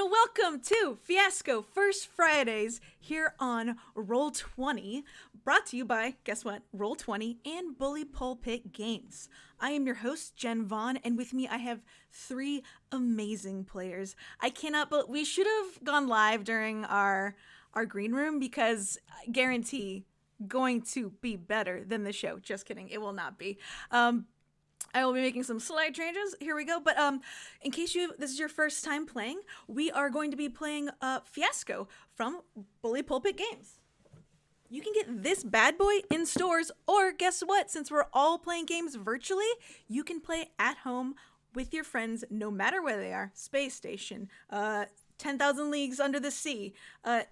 and welcome to Fiasco First Fridays here on Roll20, brought to you by, guess what, Roll20 and Bully Pulpit Games. I am your host, Jen Vaughn, and with me I have three amazing players. I cannot, but we should have gone live during our green room because I guarantee going to be better than the show. Just kidding, it will not be. I will be making some slight changes. Here we go. But in case this is your first time playing, we are going to be playing Fiasco from Bully Pulpit Games. You can get this bad boy in stores, or guess what? Since we're all playing games virtually, you can play at home with your friends no matter where they are. Space station, 10,000 leagues under the sea,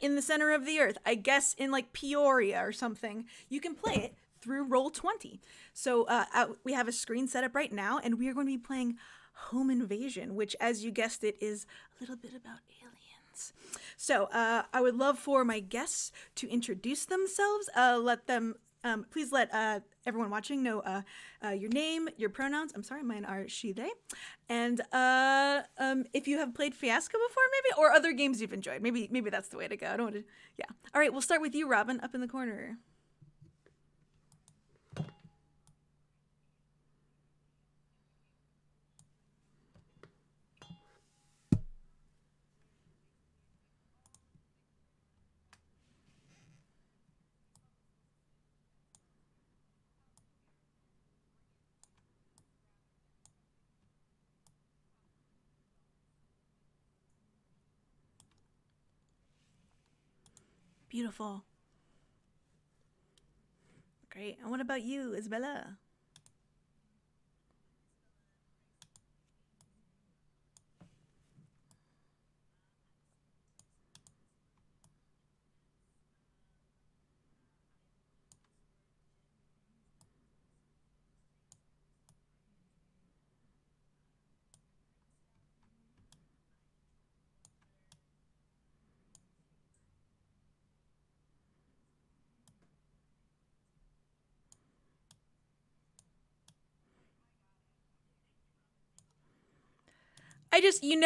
in the center of the earth, I guess in like Peoria or something. You can play it through Roll20. So we have a screen set up right now, and we are going to be playing Home Invasion, which, as you guessed it, is a little bit about aliens. So I would love for my guests to introduce themselves. Please let everyone watching know your name, your pronouns. I'm sorry, mine are she, they. And if you have played Fiasco before, maybe, or other games you've enjoyed. Maybe that's the way to go. I don't want to, yeah. All right, we'll start with you, Robyn, up in the corner. Beautiful. Great. And what about you, Isabella?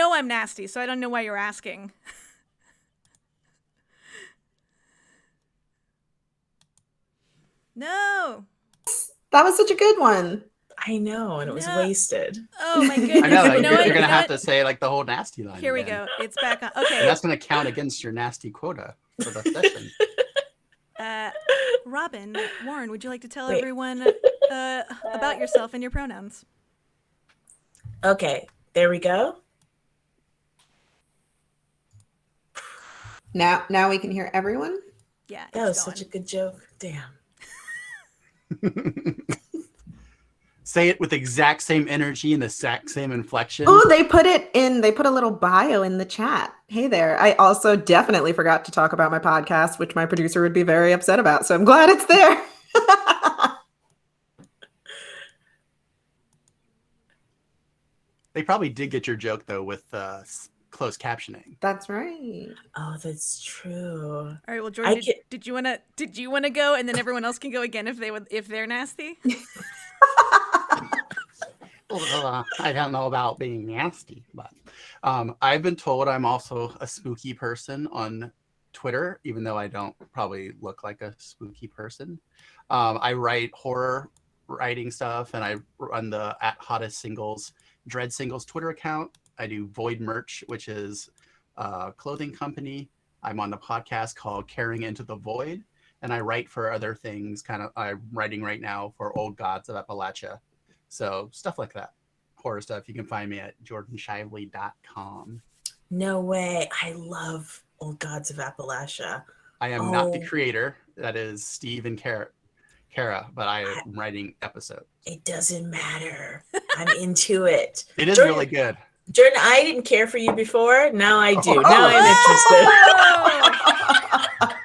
I'm nasty, so I don't know why you're asking. No. That was such a good one. I know, and it was wasted. Oh my goodness. I know, you're going to have to say like the whole nasty line. Here we go. It's back on. Okay. And that's going to count against your nasty quota for the session. Robyn Warren, would you like to tell everyone about yourself and your pronouns? Okay, there we go. Now we can hear everyone. Yeah, that was such a good joke. Damn. Say it with the exact same energy and the exact same inflection. Oh, they put a little bio in the chat. Hey there. I also definitely forgot to talk about my podcast, which my producer would be very upset about. So I'm glad it's there. They probably did get your joke though with closed captioning. That's right. Oh, that's true. All right. Well, Jordan, did you want to go, and then everyone else can go again if they're nasty? I don't know about being nasty, but I've been told I'm also a spooky person on Twitter, even though I don't probably look like a spooky person. I write horror writing stuff, and I run the @hottest_singles Dread Singles Twitter account. I do Void Merch, which is a clothing company. I'm on the podcast called Carrying Into the Void, and I write for other things. I'm writing right now for Old Gods of Appalachia. So stuff like that, horror stuff. You can find me at jordanshively.com. No way. I love Old Gods of Appalachia. I am not the creator. That is Steve and Kara, but I am writing episodes. It doesn't matter. I'm into it. It is really good. Jordan, I didn't care for you before. Now I do. Now I'm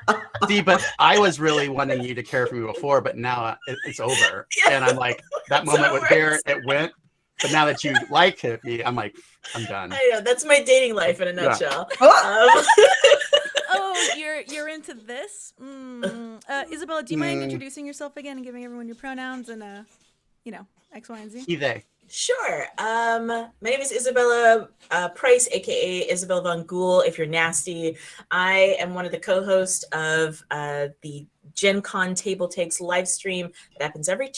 interested. See, but I was really wanting you to care for me before, but now it's over. Yeah, and I'm like, that moment with here, it went. But now that you like me, I'm like, I'm done. I know. That's my dating life in a nutshell. Yeah. You're into this? Isabella, do you mind introducing yourself again and giving everyone your pronouns and, X, Y, and Z? He, they. Sure. My name is Isabella Price, aka Isabella Von Ghoul. If you're nasty, I am one of the co-hosts of the Gen Con Table Takes live stream that happens every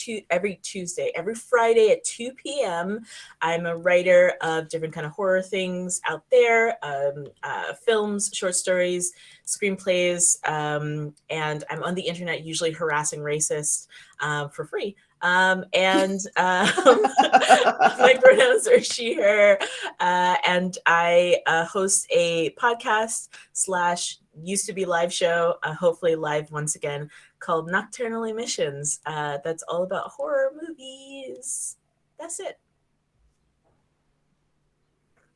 Tuesday, every Friday at 2 p.m. I'm a writer of different kind of horror things out there, films, short stories, screenplays, and I'm on the internet usually harassing racists for free. My pronouns are she, her, and I host a podcast / used to be live show, hopefully live once again, called Nocturnal Emissions. That's all about horror movies. That's it.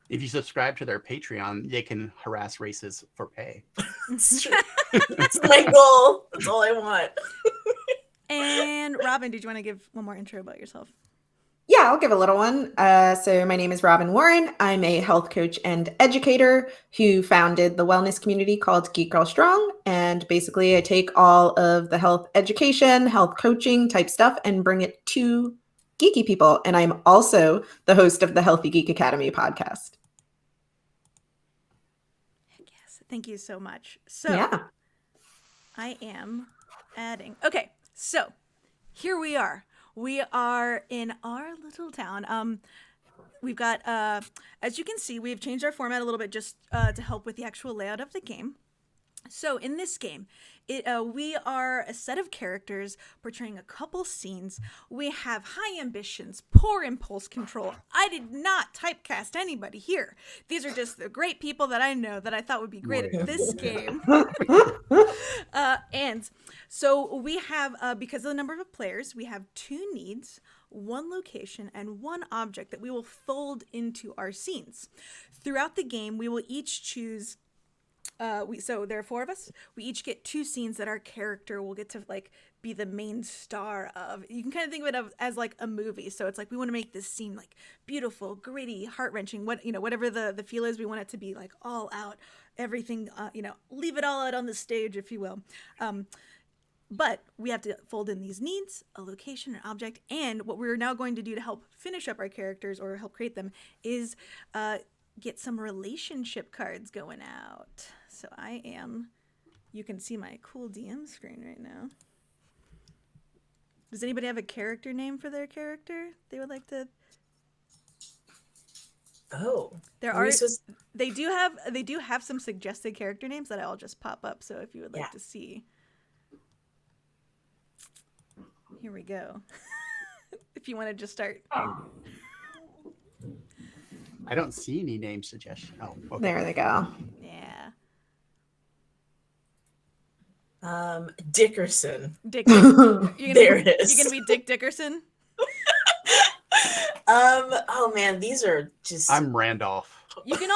If you subscribe to their Patreon, they can harass racists for pay. That's true. That's my goal. That's all I want. And Robyn, did you want to give one more intro about yourself? Yeah, I'll give a little one. So my name is Robyn Warren. I'm a health coach and educator who founded the wellness community called Geek Girl Strong. And basically I take all of the health education, health coaching type stuff and bring it to geeky people. And I'm also the host of the Healthy Geek Academy podcast. Yes, thank you so much. So Yeah. I am adding. Okay, so here we are. We are in our little town. We've got, as you can see, we've changed our format a little bit just to help with the actual layout of the game. So in this game, we are a set of characters portraying a couple scenes. We have high ambitions, poor impulse control. I did not typecast anybody here. These are just the great people that I know that I thought would be great at this game. And so we have, because of the number of players, we have 2 needs, 1 location, and 1 object that we will fold into our scenes. Throughout the game, we will each choose so there are 4 of us. We each get 2 scenes that our character will get to like be the main star of. You can kind of think of it as like a movie. So it's like we want to make this scene like beautiful, gritty, heart-wrenching. Whatever the feel is, we want it to be like all out, everything. Leave it all out on the stage, if you will. But we have to fold in these needs, a location, an object, and what we're now going to do to help finish up our characters or help create them is get some relationship cards going out. So you can see my cool DM screen right now. Does anybody have a character name for their character they would like to? Oh, they do have some suggested character names that I'll just pop up. So if you would like to see, here we go. If you want to just start. I don't see any name suggestion. Oh, okay. There they go. Yeah. Dickerson. There it is. You're gonna be Dick Dickerson. Oh man, these are just. I'm Randolph. You can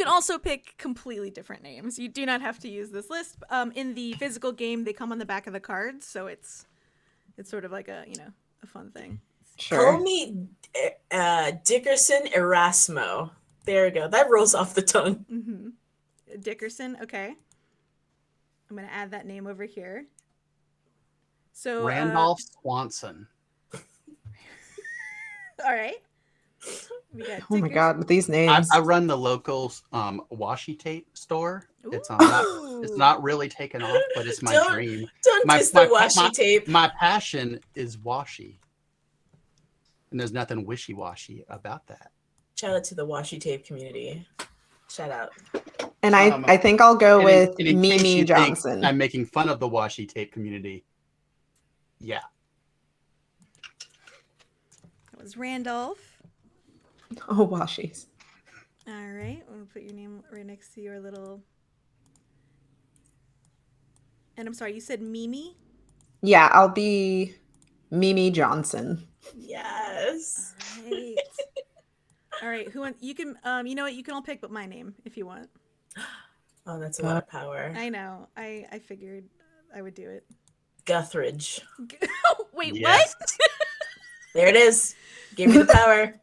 also pick completely different names. You do not have to use this list. In the physical game, they come on the back of the cards, so it's sort of like a fun thing. Sure. Call me Dickerson Erasmo. There we go. That rolls off the tongue. Mm-hmm. Dickerson. Okay. I'm gonna add that name over here. So Randolph Swanson. All right. We got Oh my God, with these names. I run the local washi tape store. It's Ooh. not really taken off, but it's my dream. Don't diss the washi tape. My passion is washi. And there's nothing wishy-washy about that. Shout out to the washi tape community. Shout out. And I think I'll go with in case Mimi you think Johnson. I'm making fun of the washi tape community. Yeah. That was Randolph. Oh, washies. All right. I'm gonna put your name right next to your little. And I'm sorry, you said Mimi? Yeah, I'll be Mimi Johnson. Yes. All right. All right. You can you know what? You can all pick but my name if you want. Oh, that's a lot of power. I know. I figured I would do it. Guthridge. Wait, Yes. what? There it is. Give me the power.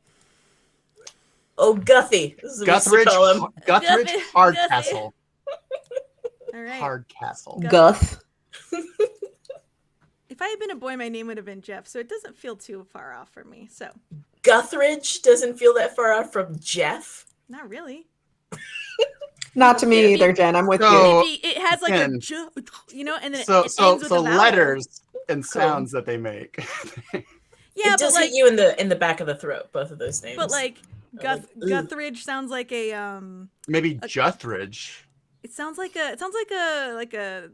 Oh, Guthy. This is what we used to call him. Guthridge Hardcastle. All right. Hardcastle. Guth. If I had been a boy, my name would have been Jeff, so it doesn't feel too far off for me. So Guthridge doesn't feel that far off from Jeff. Not really. Not to me either, Jen. I'm with you. So, It has like Jen, you know, and then so it ends with a vowel. letters and sounds that they make. Yeah, it does but hit you in the back of the throat, both of those names. But like Like, Guthridge sounds like a Maybe Juthridge. It sounds like a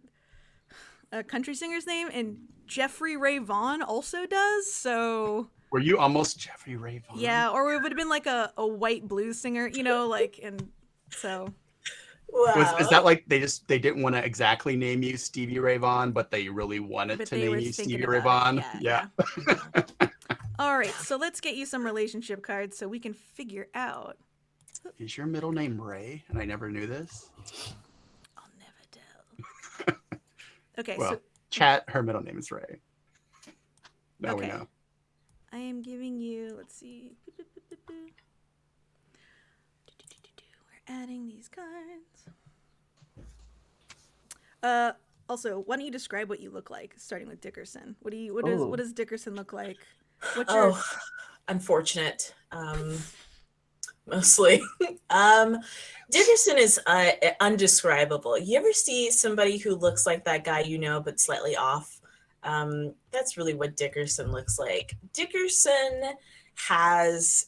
country singer's name, and Jeffrey Ray Vaughn also does. So Were you almost Jeffrey Ray Vaughn? yeah, or it would have been like a white blues singer, you know, like, and so. wow. Is that like they didn't want to exactly name you Stevie Ray Vaughan, but they really wanted to name you Stevie Ray Vaughan? Yeah. All right, so let's get you some relationship cards so we can figure out. Is your middle name Ray? And I never knew this. I'll never tell. Okay, Well, so chat, her middle name is Ray. Now we Okay. know. I am giving you, let's see. We're adding these cards. Also, why don't you describe what you look like, starting with Dickerson? What does Dickerson look like? What's your Unfortunate. Mostly. Dickerson is undescribable. You ever see somebody who looks like that guy you know, but slightly off? That's really what Dickerson looks like. Dickerson has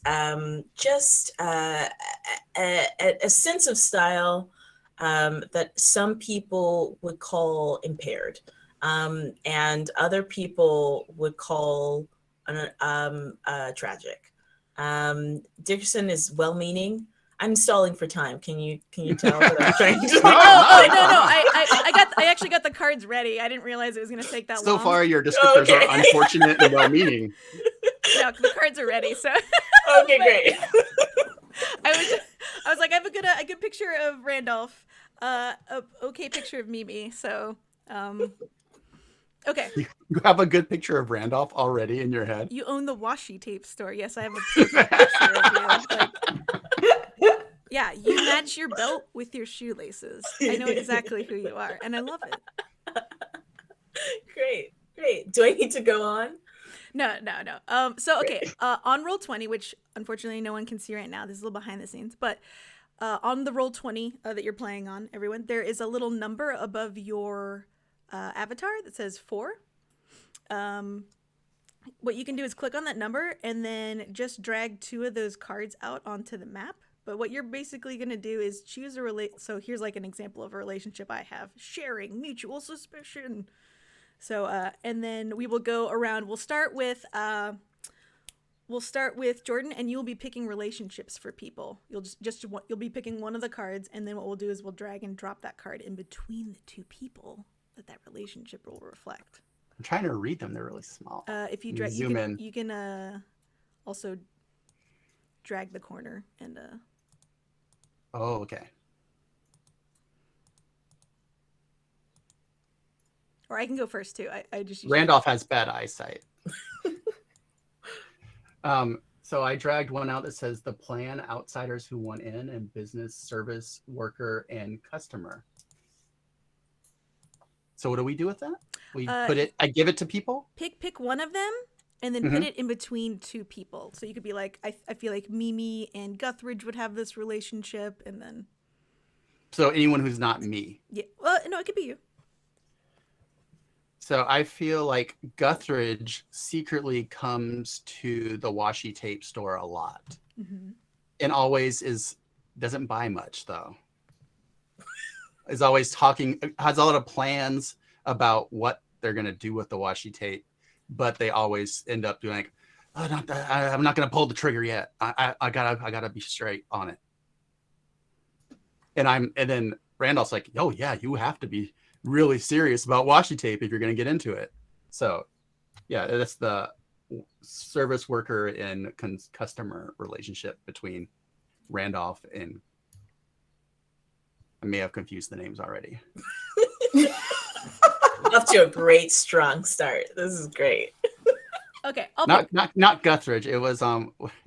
just a sense of style that some people would call impaired, and other people would call tragic. Dickerson is well-meaning. I'm stalling for time. Can you tell that I'm trying to? No. I actually got the cards ready. I didn't realize it was going to take that long. So far, your descriptors are unfortunate and well-meaning. No, the cards are ready. So. Okay, great. I was like, I have a good picture of Randolph, a okay picture of Mimi. So, okay. You have a good picture of Randolph already in your head. You own the washi tape store. Yes, I have a perfect picture of you. Like, yeah, you match your belt with your shoelaces. I know exactly who you are, and I love it. Great. Do I need to go on? No. So, okay, on Roll20, which unfortunately no one can see right now, this is a little behind the scenes, but on the Roll20 that you're playing on, everyone, there is a little number above your avatar that says 4. What you can do is click on that number and then just drag 2 of those cards out onto the map. But what you're basically going to do is choose so here's like an example of a relationship I have. Sharing mutual suspicion. So, and then we will go around. We'll start with Jordan, and you'll be picking relationships for people. You'll be picking one of the cards, and then what we'll do is we'll drag and drop that card in between the 2 people that relationship will reflect. I'm trying to read them. They're really small. If you drag, Zoom in. You can also drag the corner and. Oh, okay. Or I can go first too. I just Randolph has bad eyesight. So I dragged one out that says the plan, outsiders who want in, and business, service, worker, and customer. So what do we do with that? We I give it to people? Pick one of them and then put it in between 2 people. So you could be like, I feel like Mimi and Guthridge would have this relationship, and then. So anyone who's not me. Yeah. Well, no, it could be you. So I feel like Guthridge secretly comes to the washi tape store a lot, and always doesn't buy much though. Is always talking, has a lot of plans about what they're gonna do with the washi tape, but they always end up doing like, I'm not gonna pull the trigger yet. I gotta be straight on it. And then Randolph's like, oh yeah, you have to be really serious about washi tape if you're going to get into it. So yeah, that's the service worker and customer relationship between Randolph and I may have confused the names already. Off to a great strong start. This is great. Okay, not Guthridge. It was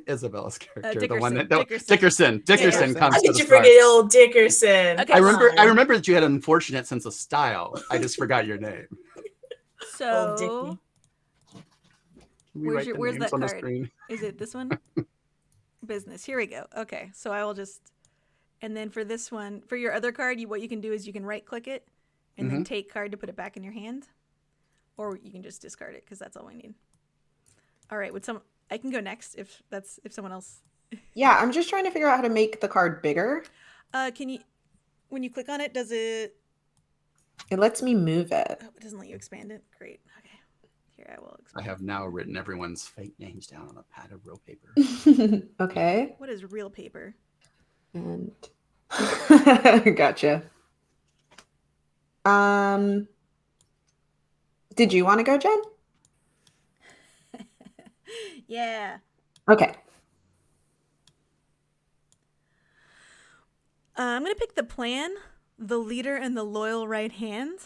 Isabella's character, Dickerson, the one that Dickerson. Dickerson comes How to did the you front. forget old Dickerson? Okay. I remember that you had an unfortunate sense of style. I just forgot your name. So Where's that on the card? screen. Is it this one? Business. Here we go. Okay, so I will just, and then for this one, for your other card, what you can do is you can right click it and then take card to put it back in your hand, or you can just discard it because that's all we need. All right, I can go next if someone else. Yeah, I'm just trying to figure out how to make the card bigger. Can you, when you click on it, does it? It lets me move it. Oh, it doesn't let you expand it. Great. Okay. Here I will. I have now written everyone's fake names down on a pad of real paper. Okay. What is real paper? And gotcha. Did you want to go, Jen? Yeah. Okay. I'm going to pick the plan, the leader, and the loyal right hand.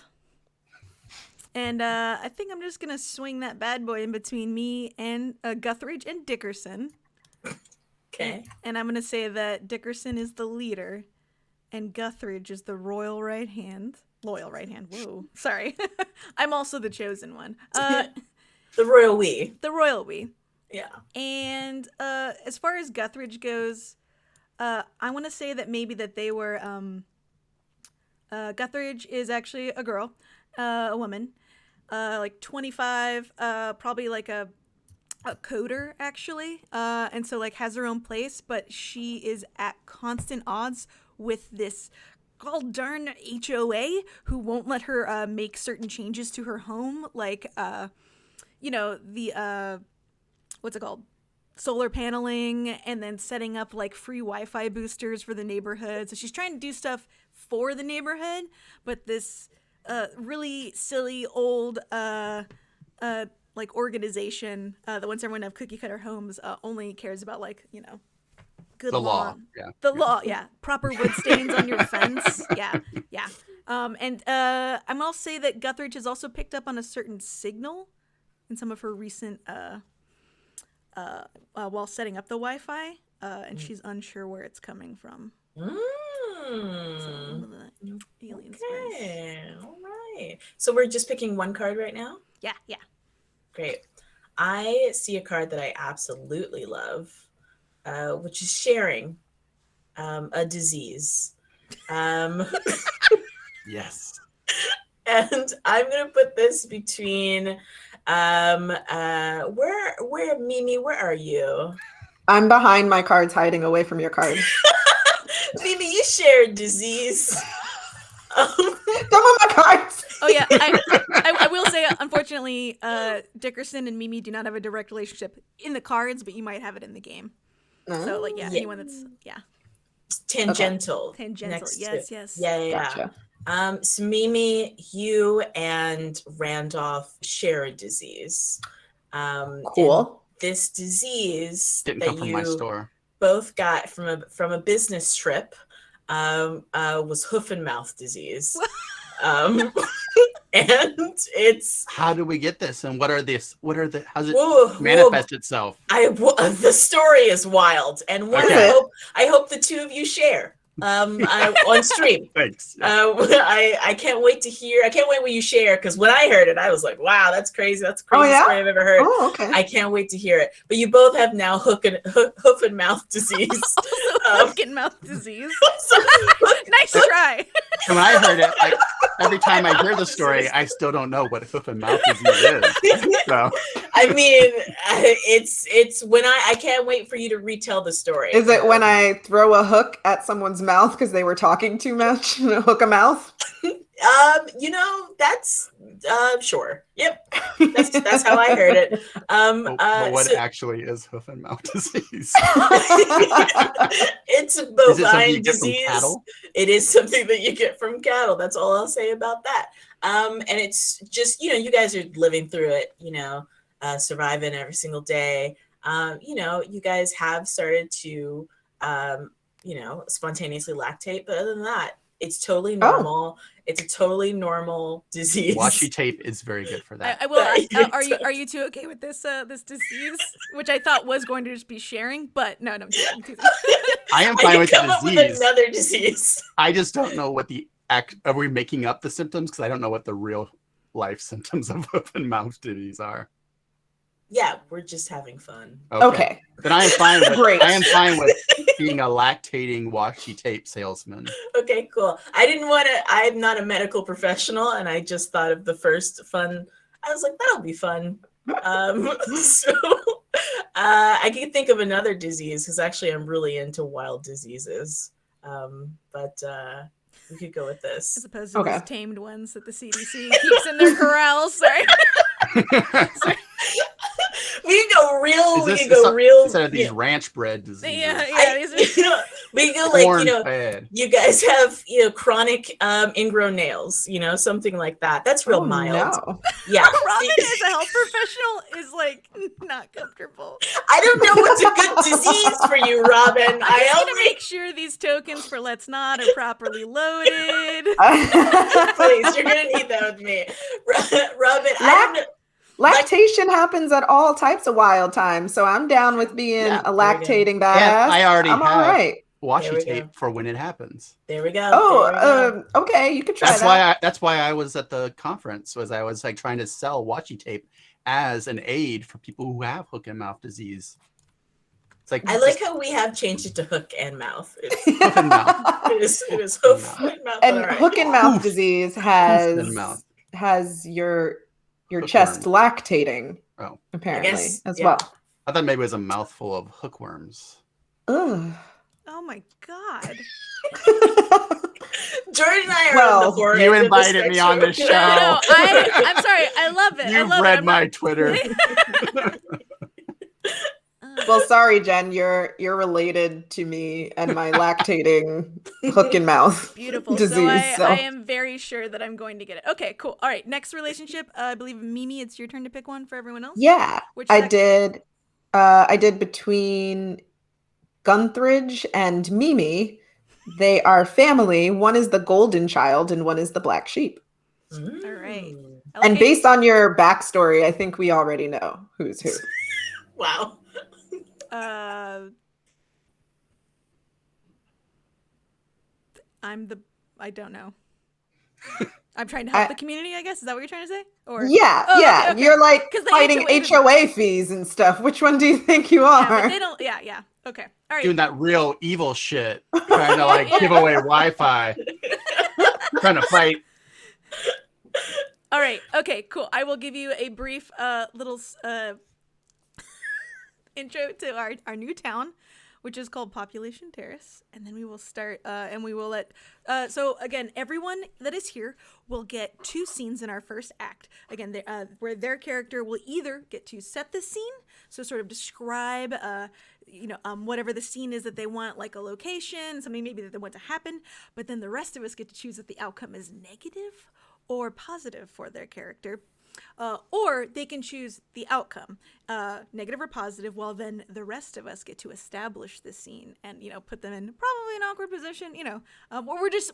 And I think I'm just going to swing that bad boy in between me and Guthridge and Dickerson. Okay. And I'm going to say that Dickerson is the leader and Guthridge is the royal right hand. Loyal right hand. Whoa. Sorry. I'm also the chosen one. The royal we. The royal we. Yeah. And as far as Guthridge goes, I want to say that maybe that they were Guthridge is actually a girl, a woman, like 25, probably like a coder actually, and so like has her own place, but she is at constant odds with this god darn HOA who won't let her make certain changes to her home, like the what's it called? Solar paneling, and then setting up like free Wi-Fi boosters for the neighborhood. So she's trying to do stuff for the neighborhood, but this really silly old like organization that wants everyone to have cookie cutter homes only cares about like, good The law. lawn. Yeah. The law, yeah. Proper wood stains on your fence. Yeah. And I'm also say that Guthridge has also picked up on a certain signal in some of her recent while setting up the Wi-Fi, and she's unsure where it's coming from. Alien Okay, all right. So we're just picking one card right now? Yeah. Great. I see a card that I absolutely love, which is sharing a disease. Yes. And I'm gonna put this between where Mimi, where are you? I'm behind my cards, hiding away from your card. Mimi, you share a disease. Some of my cards. Oh yeah, I will say, unfortunately, Dickerson and Mimi do not have a direct relationship in the cards, but you might have it in the game. So like, yeah, anyone that's tangential. Okay. Tangential. Yes. Yeah. Gotcha. So Mimi, you and Randolph share a disease. Cool. This disease Didn't that come from my you store. both got from a business trip was hoof and mouth disease. And it's, How do we get this? And how's it whoa, manifest itself? The story is wild, and one Okay. I hope the two of you share on stream. Thanks. I can't wait to hear. I can't wait when you share, because when I heard it, I was like, "Wow, that's crazy! That's the craziest story I've ever heard." Oh, okay. I can't wait to hear it. But you both have now hoof and mouth disease. Hook and mouth disease. Nice try. And when I heard it, every time I hear the story, I still don't know what hoof and mouth disease is. So. I mean, it's when I can't wait for you to retell the story. Is it when I throw a hook at someone's mouth because they were talking too much? Hook a mouth? That's sure. Yep. That's how I heard it. But what actually is hoof and mouth disease? It's a bovine Is it something you get from disease. cattle? It is something that you get from cattle. That's all I'll say about that. And it's just, you guys are living through it, surviving every single day. You guys have started to, spontaneously lactate, but other than that, it's totally normal. It's a totally normal disease. Washi tape is very good for that. I will. Are you two okay with this this disease, which I thought was going to just be sharing, but no, I'm teasing. I am fine with come the up with disease. another disease. I just don't know what are we making up the symptoms? Because I don't know what the real life symptoms of hoof and mouth disease are. Yeah, we're just having fun. Okay. Then I am fine with Great. I am fine with being a lactating washi tape salesman. Okay, cool. I didn't want to, I'm not a medical professional, and I just thought of the first fun. I was like, that'll be fun. So I can think of another disease, because actually I'm really into wild diseases. But we could go with this. As opposed to these tamed ones that the CDC keeps in their corrals. Sorry. Sorry. We can go real. Instead of these ranch bred diseases. We go like, fed. you guys have, chronic ingrown nails, something like that. That's real mild. No. Yeah. Robyn as a health professional is like not comfortable. I don't know what's a good disease for you, Robyn. I need to make sure these tokens for Let's Not are properly loaded. Please, you're gonna need that with me. Robyn, I don't know. Lactation happens at all types of wild times, so I'm down with being a lactating badass. Yeah, I already have all right. washi tape for when it happens. There we go. Okay, you could try that. That's why I was at the conference. I was like trying to sell washi tape as an aid for people who have hook and mouth disease. It's like I like how we have changed it to hook and mouth. Hook and mouth. It is hoof and mouth. And hook and mouth disease has your chest lactating, apparently, as well. I thought maybe it was a mouthful of hookworms. Ugh. Oh my God. Jordan and I are on the board. You invited me on this show. No, I'm sorry. I love it. You've read my Twitter. Well, sorry, Jen. You're related to me and my lactating hook and mouth disease. So I am very sure that I'm going to get it. Okay, cool. All right, next relationship. I believe Mimi, it's your turn to pick one for everyone else. Yeah, I did between Guthridge and Mimi. They are family. One is the golden child and one is the black sheep. All right. And based on your backstory, I think we already know who's who. Wow. I don't know. I'm trying to help the community, I guess. Is that what you're trying to say? Or Okay. You're like fighting HOA fees and stuff. Which one do you think you are? Yeah, but they don't. Yeah. Okay. All right. Doing that real evil shit, trying to give away Wi-Fi, trying to fight. All right. Okay. Cool. I will give you a brief little intro to our new town, which is called Population Terrace, and then we will start and we will let so again, everyone that is here will get 2 scenes in our first act. Again, where their character will either get to set the scene, so sort of describe whatever the scene is that they want, like a location, something maybe that they want to happen, but then the rest of us get to choose if the outcome is negative or positive for their character. Or they can choose the outcome, negative or positive, while then the rest of us get to establish the scene and, put them in probably an awkward position,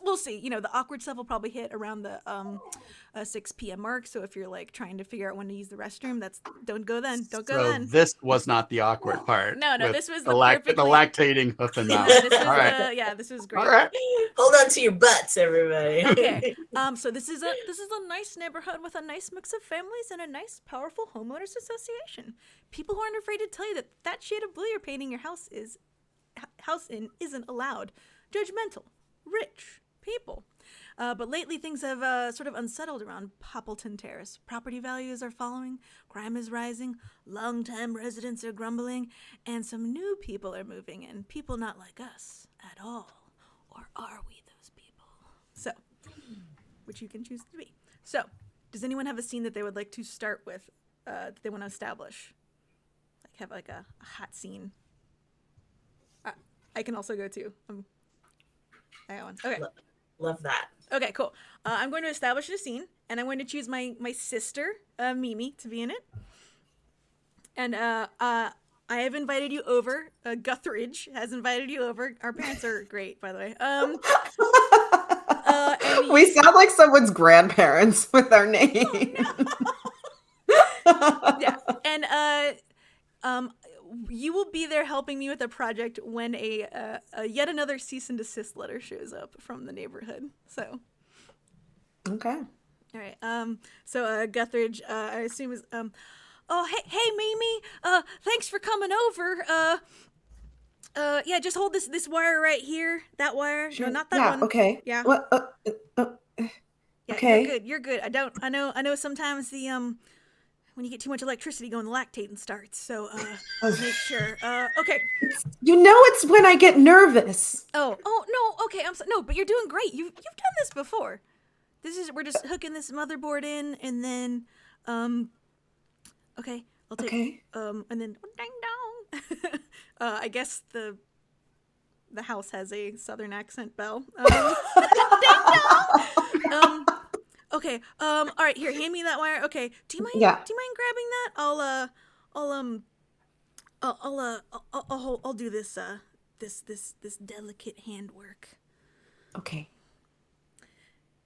we'll see. The awkward stuff will probably hit around the 6 p.m. mark. So if you're like trying to figure out when to use the restroom, don't go then. Don't go then. This was not the awkward part. No, this was the lactating hoof and mouth. All right. This was great. All right. Hold on to your butts, everybody. Okay. So this is a nice neighborhood with a nice mix of families and a nice, powerful homeowners association. People who aren't afraid to tell you that shade of blue you're painting your house in isn't allowed. Judgmental, rich people. But lately things have sort of unsettled around Population Terrace. Property values are falling, crime is rising, long-time residents are grumbling, and some new people are moving in. People not like us at all. Or are we those people? So, which you can choose to be. So, does anyone have a scene that they would like to start with, that they want to establish? Like have like a hot scene. I can also go too. I got one. Okay. Love that. Okay, cool. I'm going to establish a scene, and I'm going to choose my sister, Mimi, to be in it. And I have invited you over. Guthridge has invited you over. Our parents are great, by the way. We sound like someone's grandparents with our name. Yeah, and you will be there helping me with a project when a yet another cease and desist letter shows up from the neighborhood. So, okay. All right. So Guthridge, I assume is hey, Mimi. Thanks for coming over. Yeah, just hold this wire right here. That wire. Sure. No, not that Yeah. one. Okay. Yeah. What? Yeah, Okay. You're good. I know sometimes the when you get too much electricity going, the lactating starts. So make sure. Okay. You know it's when I get nervous. Oh no. Okay, I'm no, but you're doing great. You've done this before. We're just hooking this motherboard in, and then okay, I'll take and then ding dong. I guess the house has a southern accent bell. Ding dong. Okay. All right. Here, hand me that wire. Okay. Do you mind? Yeah. Do you mind grabbing that? I'll do this. This delicate handwork. Okay.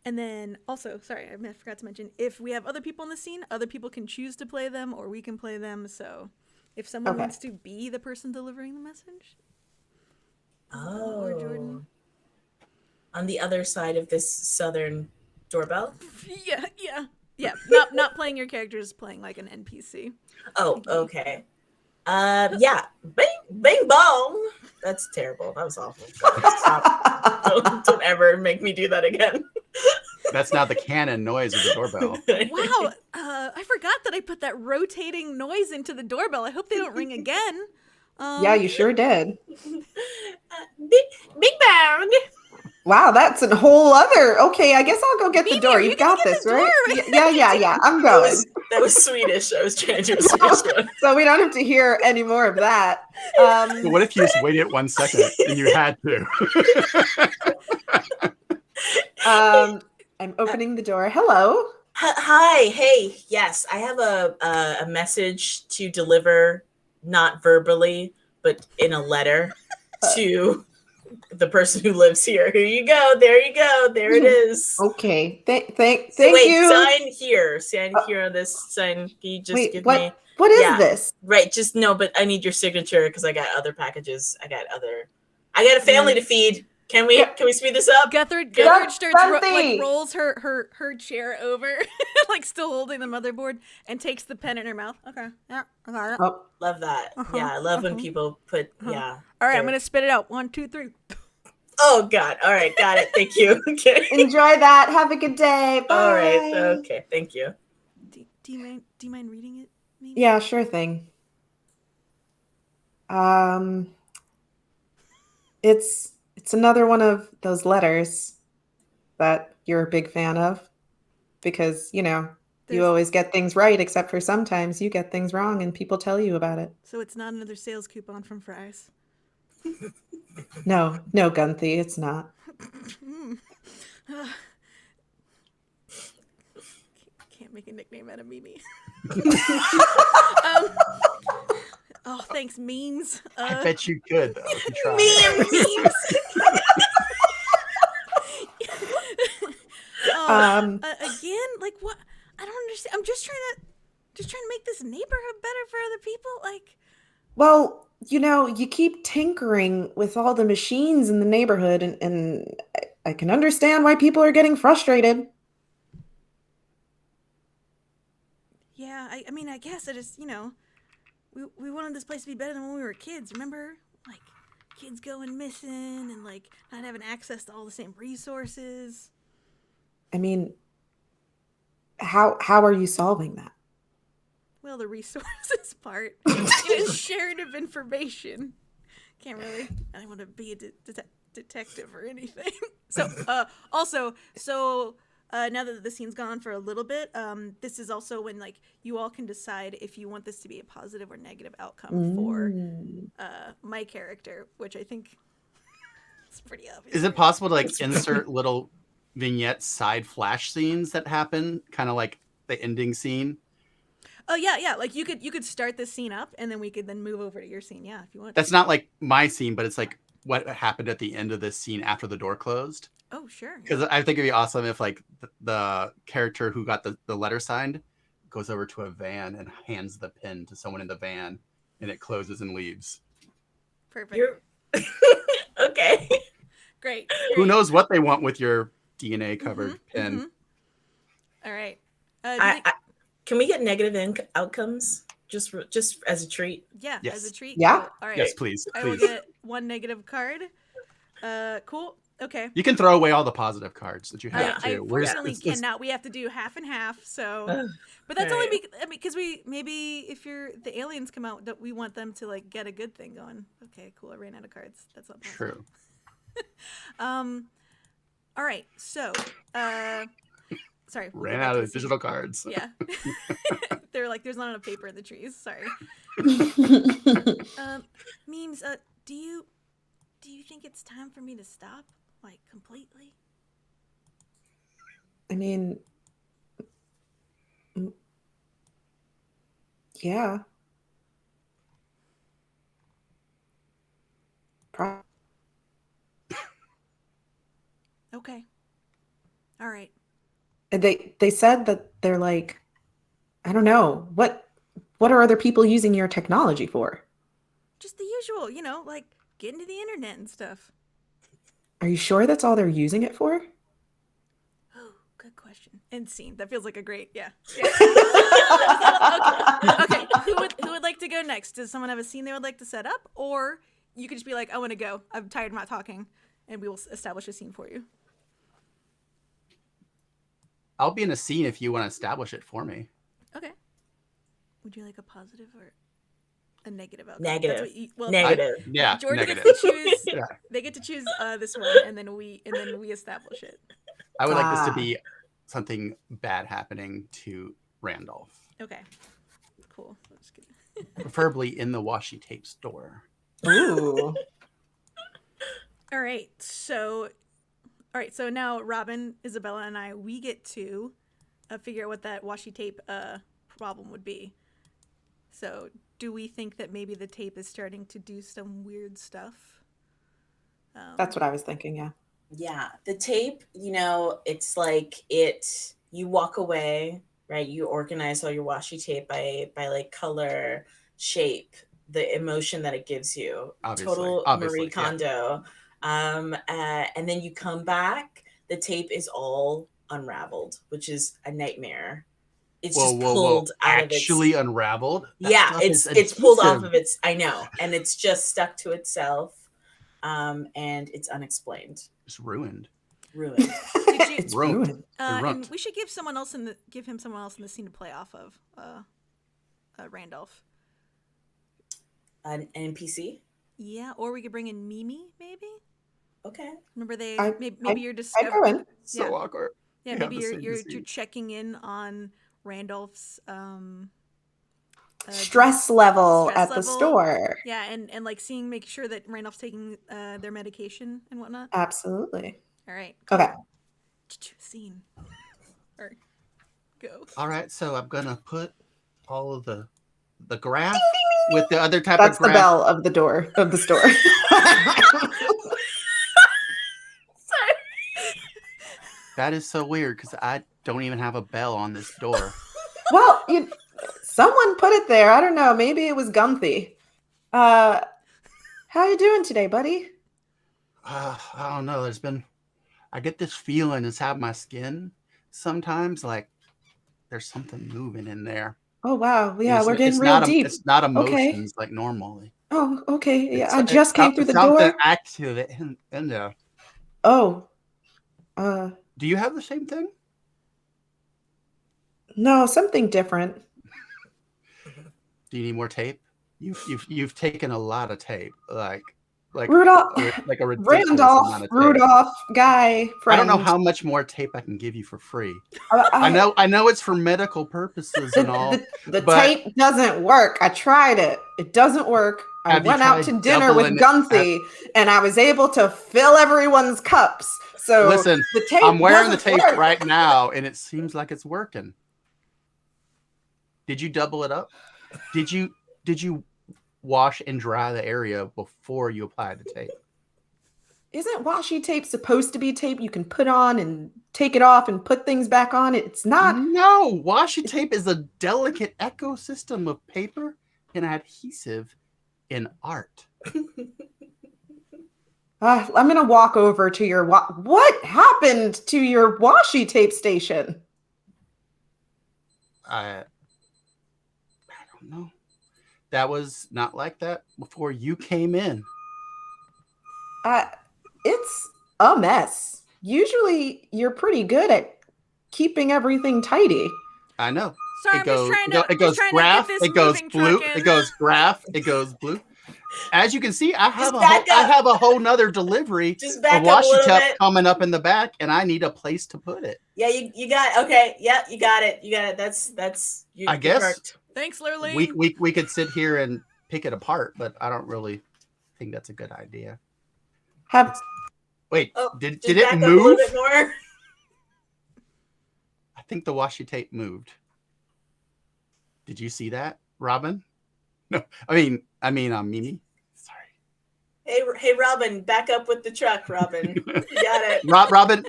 And then also, sorry, I forgot to mention, if we have other people in the scene, other people can choose to play them, or we can play them. So, if someone wants to be the person delivering the message, or Jordan, on the other side of this southern doorbell. Yeah. Not playing your character, just playing like an NPC. Oh, okay. Yeah. Bing bong. That's terrible. That was awful. Stop. Don't ever make me do that again. That's now the canon noise of the doorbell. Wow. I forgot that I put that rotating noise into the doorbell. I hope they don't ring again. Yeah, you sure did. Bing bong. Wow, that's a whole other. Okay, I guess I'll go get the door. You've got this, right? Yeah. I'm going. That was Swedish. I was trying to do a Swedish one. So we don't have to hear any more of that. So what if you just waited 1 second and you had to? I'm opening the door. Hello. Hi. Hey. Yes, I have a message to deliver, not verbally, but in a letter to the person who lives here. Here you go. There you go. There it is. Okay. Thank Wait, you. Sign here. Sign here on this sign. Can you just give me? What is this? Right. Just no, but I need your signature because I got other packages. I got a family to feed. Can we speed this up? Guthrie rolls her chair over, like still holding the motherboard, and takes the pen in her mouth. Okay. Yeah. Okay. Oh, Love that. Yeah, I love when people put yeah. All right, I'm gonna spit it out. 1, 2, 3. Oh God. All right, got it. Thank you. Okay. enjoy that. Have a good day. Bye. All right. Okay. Thank you. Do you mind reading it? Maybe? Yeah, sure thing. It's another one of those letters that you're a big fan of because, you always get things right, except for sometimes you get things wrong and people tell you about it. So it's not another sales coupon from Fry's? No, Gunthy, it's not. Can't make a nickname out of Mimi. Oh, thanks, memes. I bet you could, though, if you tried. Memes. Again, like what? I don't understand. I'm just trying to make this neighborhood better for other people. Like, Well, you keep tinkering with all the machines in the neighborhood, and I can understand why people are getting frustrated. yeah, I mean, I guess I just, we wanted this place to be better than when we were kids. Remember, like kids going missing and like not having access to all the same resources. I mean, how are you solving that? Well, the resources part, sharing of information. Can't really. I don't want to be a detective or anything. So, now that the scene's gone on for a little bit, this is also when like you all can decide if you want this to be a positive or negative outcome for my character, which I think is pretty obvious. Is it possible to like insert little vignette side flash scenes that happen, kind of like the ending scene? Oh yeah. Like you could start this scene up, and then we could then move over to your scene. Yeah, if you want. That's not like my scene, but it's like what happened at the end of this scene after the door closed. Oh sure. Because I think it'd be awesome if like the character who got the letter signed goes over to a van and hands the pen to someone in the van, and it closes and leaves. Perfect. Okay. Great. Who knows what they want with your DNA covered pen? All right. Can we get negative outcomes just as a treat? Yeah, Yes. as a treat. Yeah. Cool. All right. Yes, please. I will Please. get 1 negative card. Cool. Okay. You can throw away all the positive cards that you I have too. unfortunately cannot. We have to do half and half. So, but that's only because we maybe if the aliens come out, that we want them to like get a good thing going. Okay, cool. I ran out of cards. That's not possible. True. All right. So, sorry. We'll Ran go back out to of the scene. digital cards. Yeah. They're like, there's not enough paper in the trees. Sorry. Memes. Do you think it's time for me to stop, like completely? I mean, yeah. Okay. All right. They said that they're like, I don't know, what are other people using your technology for? Just the usual, like getting to the internet and stuff. Are you sure that's all they're using it for? Oh, good question. And scene. That feels like a great, yeah. Okay. Who would like to go next? Does someone have a scene they would like to set up? Or you could just be like, I want to go. I'm tired of not talking. And we will establish a scene for you. I'll be in a scene if you want to establish it for me. Okay. Would you like a positive or a negative outcome? Negative. Negative. Yeah. Jordan negative. gets to choose. Yeah. They get to choose this one, and then we establish it. I would like this to be something bad happening to Randolph. Okay. Cool. That's good. Preferably in the washi tape store. Ooh. All right. So now Robyn, Isabella, and I, we get to figure out what that washi tape problem would be. So do we think that maybe the tape is starting to do some weird stuff? That's what I was thinking, yeah. Yeah, the tape, it's like you walk away, right? You organize all your washi tape by like color, shape, the emotion that it gives you. Total Marie Kondo. Yeah. And then you come back, the tape is all unraveled, which is a nightmare. It's pulled out of its... Actually unraveled? Yeah, it's pulled off of its... I know. And it's just stuck to itself. And it's unexplained. It's ruined. It's ruined. And we should give him someone else in the scene to play off of. Randolph. An NPC? Yeah, or we could bring in Mimi, maybe. Okay. Remember maybe you're discovering. So awkward. Yeah, maybe you're checking in on Randolph's stress level at the store. Yeah, and like making sure that Randolph's taking their medication and whatnot. Absolutely. All right. Cool. Okay. Scene. Or go. All right, so I'm gonna put all of the graph with the other type That's of graph. the bell of the door of the store. That is so weird because I don't even have a bell on this door. Well, someone put it there. I don't know. Maybe it was Gunthy. How you doing today, buddy? I don't know. I get this feeling inside my skin sometimes, like there's something moving in there. Oh wow, yeah, we're getting real deep. It's not emotions like normally. Oh, okay. Yeah, I just came through the something door. Active in there. Oh. Do you have the same thing? No, something different. Do you need more tape? You've taken a lot of tape, like Rudolph, like a ridiculous Randolph, amount of tape. Rudolph guy. Friend. I don't know how much more tape I can give you for free. I know it's for medical purposes and all. The tape doesn't work. I tried it. It doesn't work. I went out to dinner with Gunthy, and I was able to fill everyone's cups. So listen, the tape I'm wearing the tape work right now, and it seems like it's working. Did you double it up? Did you wash and dry the area before you apply the tape? Isn't washi tape supposed to be tape you can put on and take it off and put things back on? It's not. No, washi tape is a delicate ecosystem of paper and adhesive in art. I'm going to walk over to your... What happened to your washi tape station? I That was not like that before you came in. It's a mess. Usually you're pretty good at keeping everything tidy. I know. Sorry, It goes I'm just it goes trying to graph, get this it goes moving blue, truck in. it goes graph, it goes blue. As you can see, I have Just I have a whole nother delivery Just of back up a washi little tape bit. coming up in the back, and I need a place to put it. Yeah, you got okay. Yeah, you got it. You got it. That's you. I guess Worked. Thanks, Lurleen. we could sit here and pick it apart, but I don't really think that's a good idea. Wait, did it back move? Up a little bit more. I think the washi tape moved. Did you see that, Robyn? No, I mean, Mimi. Sorry. Hey, Robyn, back up with the truck, Robyn. You got it.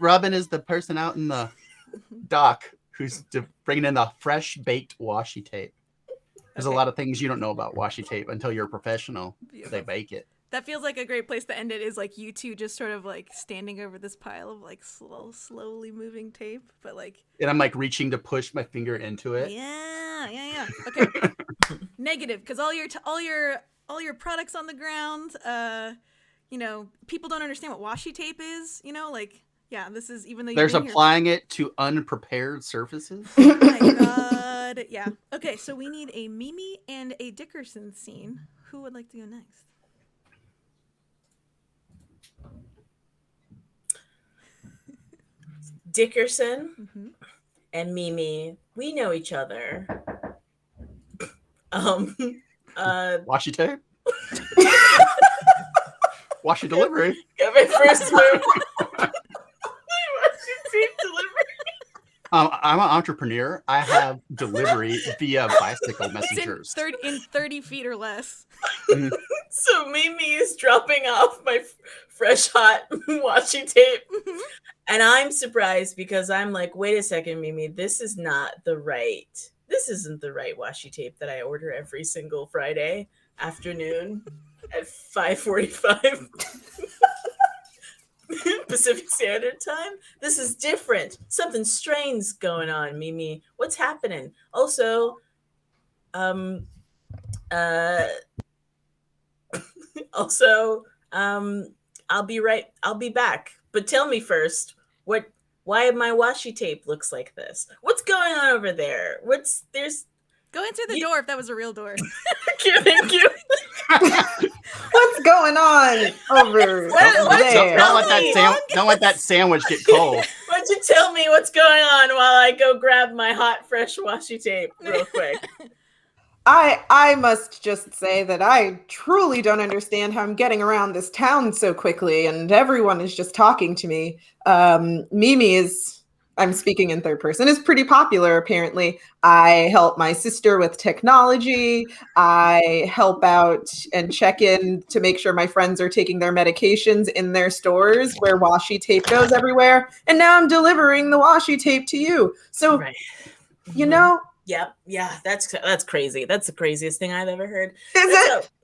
Robyn is the person out in the dock who's bringing in the fresh baked washi tape. There's a lot of things you don't know about washi tape until you're a professional. They bake it. That feels like a great place to end it, is like you two just sort of like standing over this pile of like slowly moving tape, but like. And I'm like reaching to push my finger into it. Yeah. Okay. Negative, because all your products on the ground. People don't understand what washi tape is. This is, even though there's applying it to unprepared surfaces. Oh my god. Yeah. Okay, so we need a Mimi and a Dickerson scene. Who would like to go next? Dickerson and Mimi, we know each other. Washi tape. Washi delivery. Got my first move. Washi tape delivery. I'm an entrepreneur. I have delivery via bicycle messengers. In 30 feet or less. Mm-hmm. So Mimi is dropping off my fresh hot washi tape. And I'm surprised because I'm like, wait a second, Mimi, this isn't the right washi tape that I order every single Friday afternoon at 5:45 Pacific Standard Time. This is different. Something strange going on, Mimi. What's happening? Also, I'll be back. But tell me first, why my washi tape looks like this? What's going on over there? Go answer the door if that was a real door. Thank you. What's going on over there? Don't let that sandwich get cold. Why don't you tell me what's going on while I go grab my hot, fresh washi tape real quick? I must just say that I truly don't understand how I'm getting around this town so quickly, and everyone is just talking to me. Mimi is, I'm speaking in third person, is pretty popular, apparently. I help my sister with technology. I help out and check in to make sure my friends are taking their medications in their stores where washi tape goes everywhere. And now I'm delivering the washi tape to you. So, Yeah, that's crazy. That's the craziest thing I've ever heard.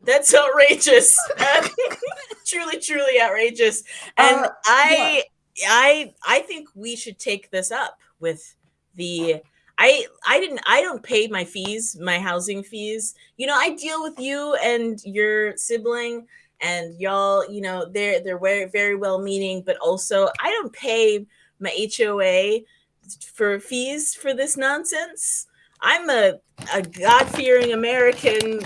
That's outrageous. Truly outrageous. And I think we should take this up with the I don't pay my fees, my housing fees. I deal with you and your sibling and y'all, they're very, very well meaning, but also I don't pay my HOA for fees for this nonsense. I'm a God-fearing American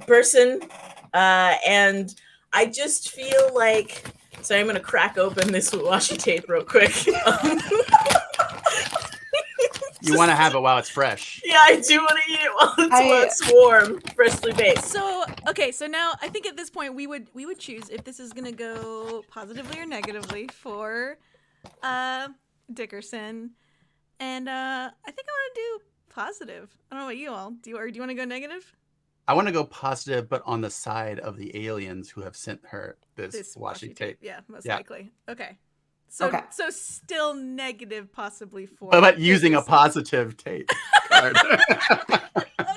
person, and I just feel like. So I'm going to crack open this washi tape real quick. You want to have it while it's fresh. Yeah, I do want to eat it while it's warm, freshly baked. So now I think at this point we would choose if this is going to go positively or negatively for Dickerson. And I think I want to do positive. I don't know about you all. Do you want to go negative? I want to go positive, but on the side of the aliens who have sent her this washi tape. Yeah, most likely. Okay. So still negative, possibly for. But using a positive tape card.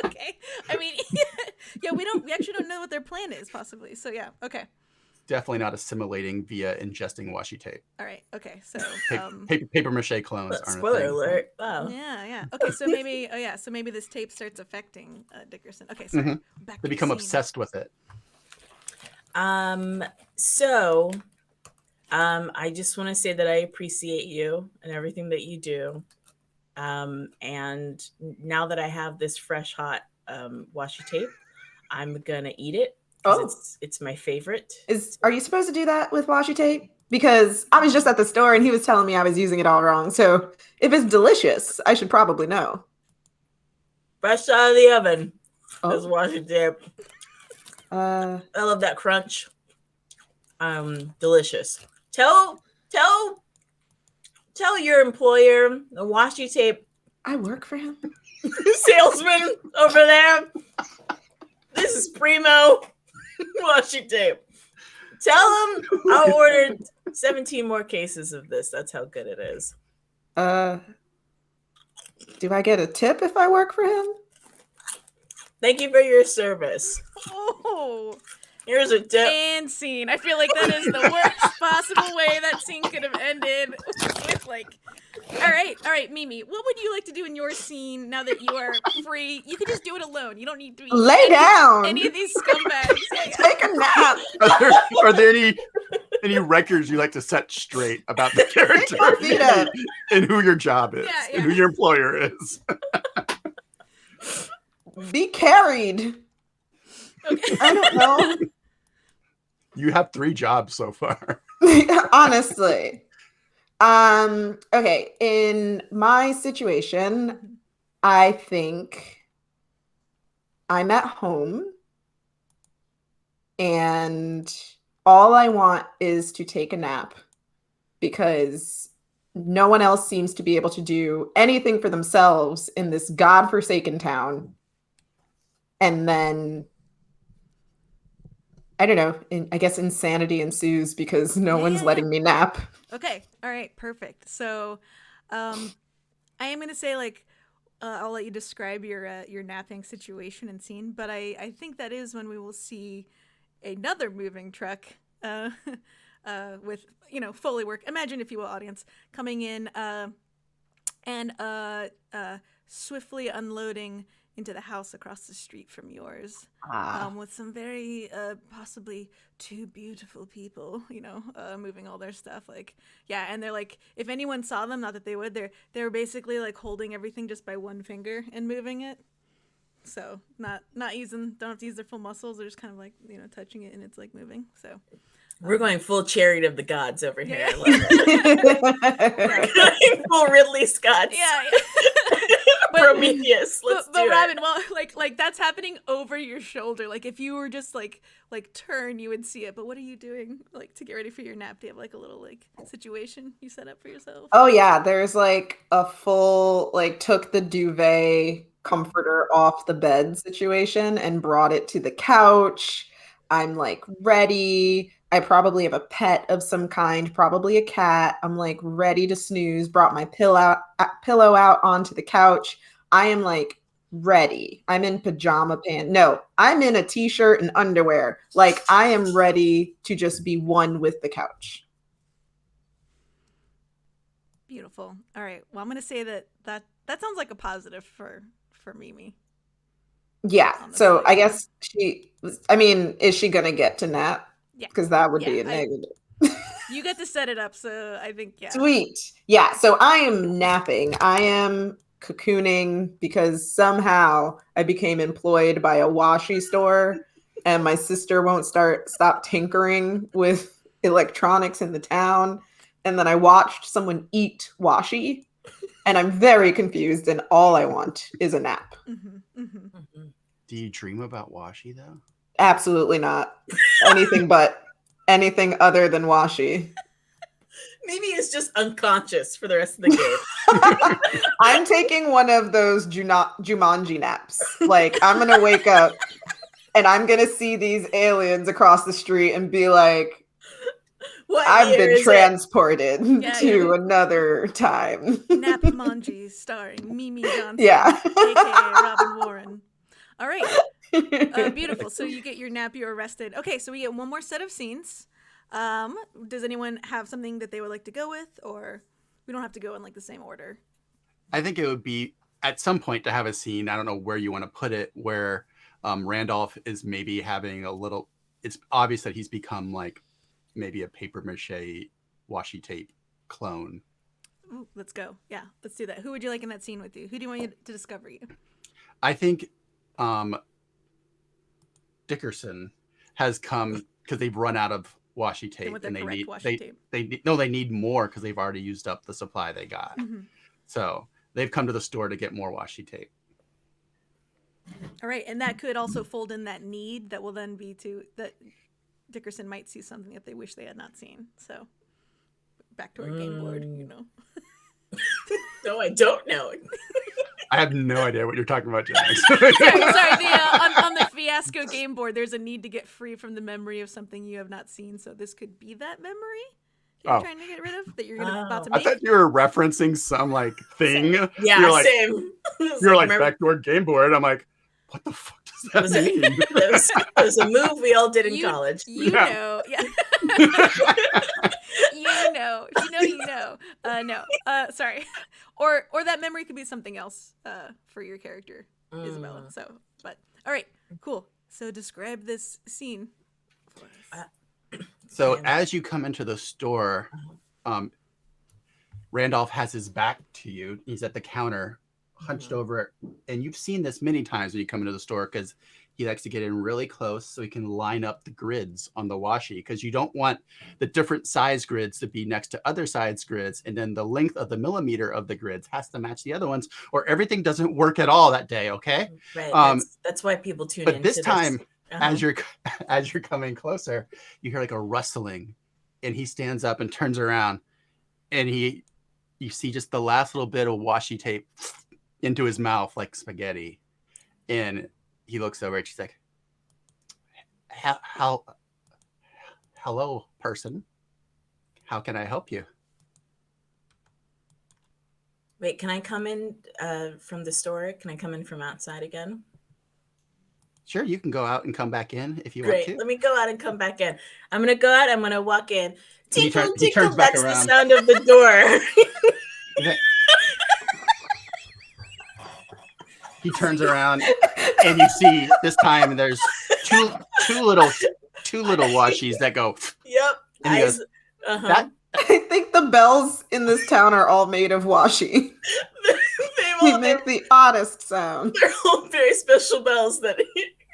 Okay. I mean, we actually don't know what their plan is, possibly. So yeah. Okay. definitely not assimilating via ingesting washi tape. All right. Okay. So Paper mache clones aren't a Spoiler thing. alert. Wow. yeah. Okay. So maybe so maybe this tape starts affecting Dickerson. Okay. Sorry. Back to They the become scene. obsessed with it. I just want to say that I appreciate you and everything that you do. And now that I have this fresh, hot washi tape, I'm gonna eat it because it's my favorite. Are you supposed to do that with washi tape? Because I was just at the store and he was telling me I was using it all wrong. So if it's delicious, I should probably know. Fresh out of the oven. This washi tape. I love that crunch. Delicious. Tell your employer, the washi tape I work for him. salesman over there. This is primo washi tape. Tell him I ordered 17 more cases of this. That's how good it is. Do I get a tip if I work for him? Thank you for your service. Oh. Here's a tip. And scene. I feel like that is the worst possible way that scene could have ended. With all right, Mimi. What would you like to do in your scene now that you are free? You could just do it alone. You don't need to be Lay down. any of these scumbags. Take a nap. Are there any records you like to set straight about the character and who your job is and who your employer is? Be carried. Okay. I don't know. You have 3 jobs so far. Honestly. Okay, in my situation, I think I'm at home and all I want is to take a nap because no one else seems to be able to do anything for themselves in this godforsaken town. And then I don't know. I guess insanity ensues because no one's letting me nap. Okay. All right. Perfect. So, I am gonna say I'll let you describe your napping situation and scene, but I think that is when we will see another moving truck, with Foley work. Imagine, if you will, audience, coming in, and swiftly unloading into the house across the street from yours, with some very possibly 2 beautiful people, moving all their stuff. And they're if anyone saw them, not that they would, they're basically holding everything just by one finger and moving it. So don't have to use their full muscles. They're just kind of touching it and it's moving. So we're going full Chariot of the Gods over here. Yeah. We're going full Ridley Scott. Yeah. Prometheus. Let's do Robyn, it. well, that's happening over your shoulder. If you were just turn, you would see it. But what are you doing to get ready for your nap? Do you have a little situation you set up for yourself? Oh yeah, there's a full took the duvet comforter off the bed situation and brought it to the couch. I'm ready. I probably have a pet of some kind, probably a cat. I'm ready to snooze. Brought my pillow out onto the couch. I am ready. I'm in pajama pants. No, I'm in a t-shirt and underwear. I am ready to just be one with the couch. Beautiful. All right. Well, I'm going to say that sounds like a positive for Mimi. Yeah. So I guess is she going to get to nap? Yeah. Because that would be a negative. You get to set it up, so I think, yeah. Sweet. Yeah, so I am napping. I am cocooning because somehow I became employed by a washi store and my sister won't stop tinkering with electronics in the town. And then I watched someone eat washi and I'm very confused and all I want is a nap. Mm-hmm, mm-hmm. Mm-hmm. Do you dream about washi though? Absolutely not. Anything other than washi. Mimi is just unconscious for the rest of the game. I'm taking one of those Jumanji naps. I'm going to wake up and I'm going to see these aliens across the street and be like, I've been transported to another time. Napmanji starring Mimi Johnson, aka Robyn Warren. All right. Beautiful. So you get your nap, you're arrested. Okay, so we get one more set of scenes. Does anyone have something that they would like to go with, or we don't have to go in like the same order? I think it would be at some point to have a scene. I don't know where you want to put it, where Randolph is maybe having a little. It's obvious that he's become like maybe a paper mache washi tape clone. Ooh, let's go. Yeah, let's do that. Who would you like in that scene with you? Who do you want to discover you? I think Dickerson has come because they've run out of washi tape, and they need more because they've already used up the supply they got. Mm-hmm. So they've come to the store to get more washi tape. All right, and that could also fold in that need that will then be to that Dickerson might see something that they wish they had not seen. So back to our game board, you know. No, I don't know. I have no idea what you're talking about, Jen. sorry. On the Fiasco game board, there's a need to get free from the memory of something you have not seen. So this could be that memory you're trying to get rid of that you're about to make. I thought you were referencing some like thing. Yeah, you're like, same. You're like backdoor game board. I'm like, what the fuck does that mean? It was a move we all did in college. You know, yeah. you know. No. Sorry. Or that memory could be something else for your character, Isabella. So, but all right, cool. So describe this scene. So as you come into the store, Randolph has his back to you. He's at the counter, hunched over, and you've seen this many times when you come into the store because he likes to get in really close so he can line up the grids on the washi, because you don't want the different size grids to be next to other size grids, and then the length of the millimeter of the grids has to match the other ones, or everything doesn't work at all that day. Okay, right. That's why people tune in. But this time, as you're coming closer, you hear like a rustling, and he stands up and turns around, and you see just the last little bit of washi tape into his mouth like spaghetti, and he looks over and she's like, hello, person. How can I help you? Wait, can I come in from the store? Can I come in from outside again? Sure, you can go out and come back in if you want to. Great, let me go out and come back in. I'm going to go out. I'm going to walk in. Tinkle, he tinkle, back that's around. The sound of the door. He turns around and you see this time there's two little washis that go. Yep. And he goes, I think the bells in this town are all made of washi. They make the oddest sound. They're all very special bells that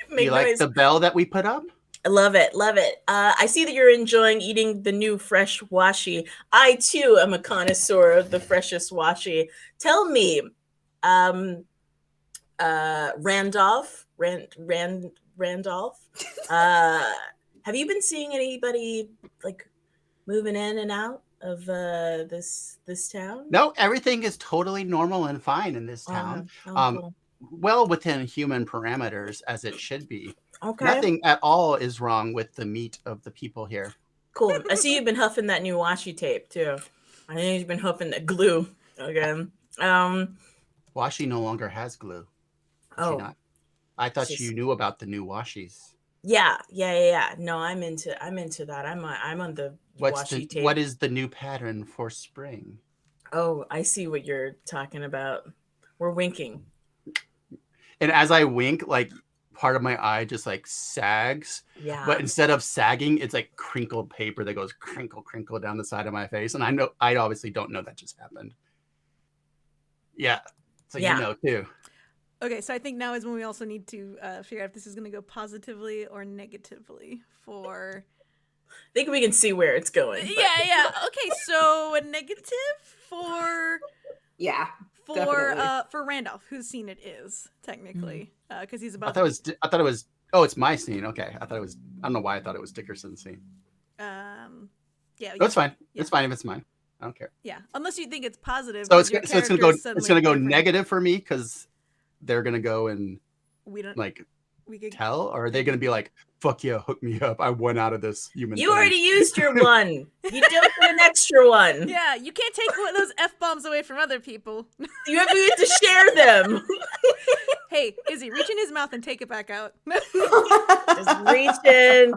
make you like noise. the bell that we put up? I love it. I see that you're enjoying eating the new fresh washi. I too am a connoisseur of the freshest washi. Tell me, Randolph, have you been seeing anybody like moving in and out of this town? No, everything is totally normal and fine in this town. Cool. Well within human parameters, as it should be. Okay. Nothing at all is wrong with the meat of the people here. Cool. I see you've been huffing that new washi tape too. I think you've been huffing that glue again. Washi no longer has glue. Oh, I thought you knew about the new washis. Yeah. No, I'm into that. I'm on the washi tape. What is the new pattern for spring? Oh, I see what you're talking about. We're winking. And as I wink, like part of my eye just like sags. Yeah. But instead of sagging, it's like crinkled paper that goes crinkle down the side of my face. And I obviously don't know that just happened. Yeah. So you know too. Okay, so I think now is when we also need to figure out if this is going to go positively or negatively for... I think we can see where it's going. But... Yeah. Okay, so a negative for... Yeah, for Randolph, whose scene it is, technically, because he's about... I thought it was... Oh, it's my scene. Okay. I don't know why I thought it was Dickerson's scene. Yeah. Oh, it's fine. Yeah. It's fine if it's mine. I don't care. Yeah, unless you think it's positive. So it's gonna go negative for me because they're gonna go and we could tell, or are they gonna be like, fuck yeah, hook me up, I won out of this human you thing. Already used your one. You don't get an extra one. Yeah, you can't take those F-bombs away from other people. You have to share them. Hey, Izzy, reach in his mouth and take it back out. Just reach in.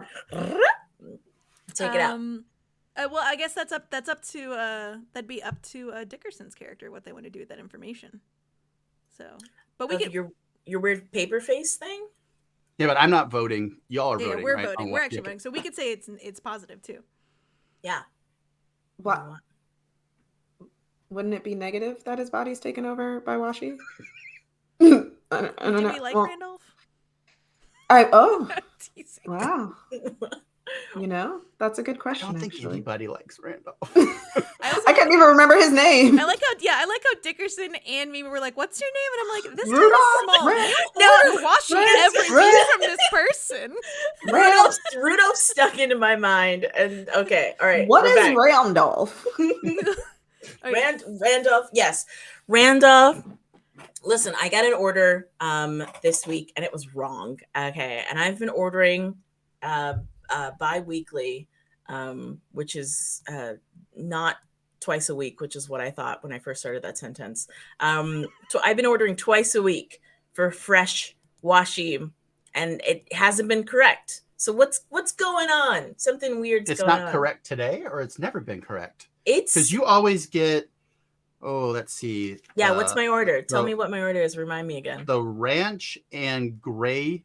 It's Take it out. Well, I guess that'd be up to Dickerson's character what they want to do with that information. So, but we Of your weird paper face thing. Yeah, but I'm not voting. Y'all are yeah, voting. we're right? voting. We're actually voting. So we could say it's positive too. Yeah. What? Wouldn't it be negative that his body's taken over by Washi? I don't Do know. we like Well, Randolph? Teasing. Wow. That's a good I question. don't think actually. anybody likes Randolph. I can't even remember his name. I like how Dickerson and me were like, "What's your name?" And I'm like, "This town Rudolph, is small. You order washing every week from this person." Rudolph's stuck into my mind. And okay, all right. What we're is back. Randolph? Randolph, yes. Randolph. Listen, I got an order this week and it was wrong. Okay. And I've been ordering bi-weekly, which is not twice a week, which is what I thought when I first started that sentence. So I've been ordering twice a week for fresh washi, and it hasn't been correct. So what's going on? Something weird's It's going on. not correct today, or it's never been correct. It's Because you always get. Oh, let's see. yeah. What's my order? Tell me what my order is. Remind me again. The ranch and gray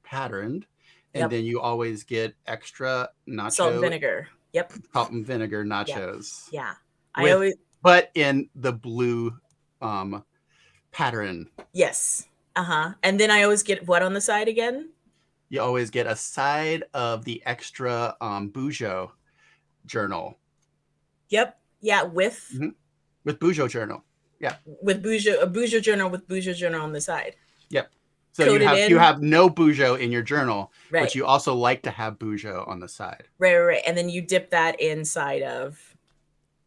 patterned, and then you always get extra nacho Salt and vinegar. Yep. salt and vinegar nachos. Yeah. But in the blue pattern. Yes. And then I always get what on the side again? You always get a side of the extra Bujo journal. Yep. Yeah, with Bujo journal. Yeah. With a Bujo journal with Bujo journal on the side. Yep. So you have no Bujo in your journal, but you also like to have Bujo on the side. Right. And then you dip that inside of.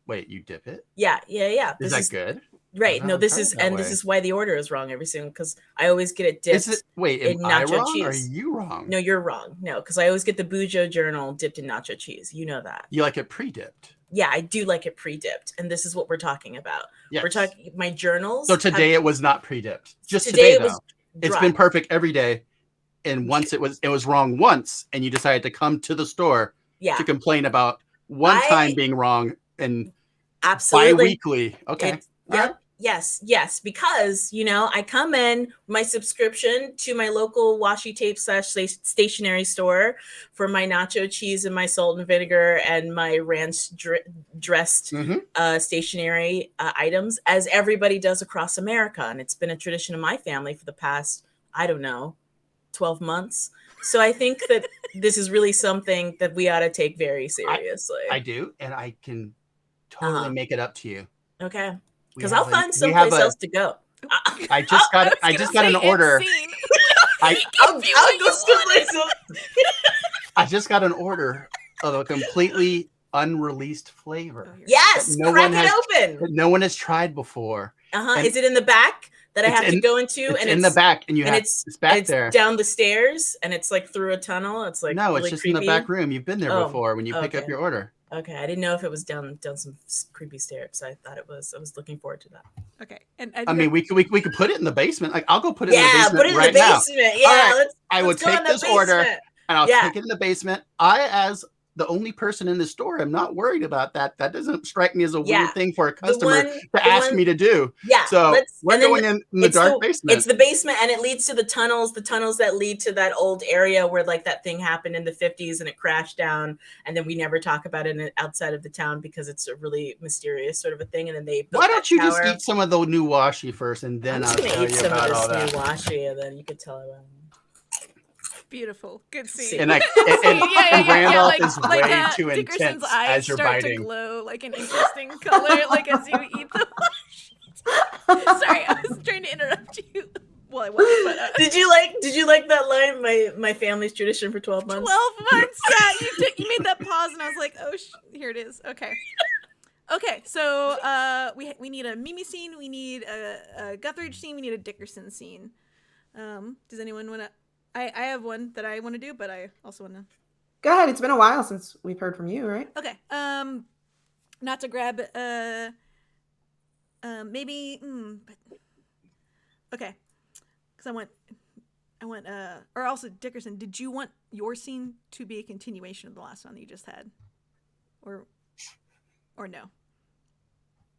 Wait, you dip it? Yeah. Is that good? Right. No, this is why the order is wrong every single, because I always get it dipped. Am I wrong or are you wrong? No, you're wrong. No, because I always get the Bujo journal dipped in nacho cheese. You know that. You like it pre-dipped. Yeah, I do like it pre-dipped, and this is what we're talking about. Yes. We're talking my journals. So today it was not pre-dipped. Just today though. It's been perfect every day, and once it was wrong once, and you decided to come to the store to complain about one time being wrong and absolutely bi-weekly. Okay. Yes, because I come in my subscription to my local washi tape / stationery store for my nacho cheese and my salt and vinegar and my ranch dressed stationery items, as everybody does across America, and it's been a tradition of my family for the past 12 months. So I think that this is really something that we ought to take very seriously. I do, and I can totally make it up to you. Okay. Because I'll find someplace else to go. I just got an order. I'll go someplace else. I just got an order of a completely unreleased flavor. Yes, crack it open. That no one has tried before. Is it in the back that I have to go into? It's in the back, and it's back there, down the stairs, and it's like through a tunnel. It's like no, really it's just creepy. in the back room. You've been there before when you pick up your order. Okay, I didn't know if it was down some creepy stairs. I thought it was. I was looking forward to that. Okay, and I mean, we could put it in the basement. Like, I'll go put it in the basement put it in right the basement. now. Yeah, right. I would take this order and I'll take it in the basement. I, as the only person in the store, I'm not worried about that. That doesn't strike me as a weird thing for a customer to ask me to do. Yeah. So we're going in the dark basement. It's the basement, and it leads to the tunnels that lead to that old area where like that thing happened in the 50s and it crashed down, and then we never talk about it outside of the town because it's a really mysterious sort of a thing. And then they built Why don't you just eat some of the new washi first, and then I'll tell you about all that. New washi, and then you could tell about it. Beautiful, good scene. And Randolph is way too Dickerson's intense eyes as you're start biting. to glow like an interesting color, like as you eat the washi. Sorry, I was trying to interrupt you. Well, I was, but did you like that line? My family's tradition for 12 months. 12 months. Yeah, you made that pause, and I was like, oh, here it is. Okay. Okay, so we need a Mimi scene, we need a Guthridge scene, we need a Dickerson scene. Does anyone want to? I have one that I want to do, but I also want to. Go ahead. It's been a while since we've heard from you, right? Okay. Not to grab. Maybe. But okay. Because or also Dickerson, did you want your scene to be a continuation of the last one that you just had? Or no?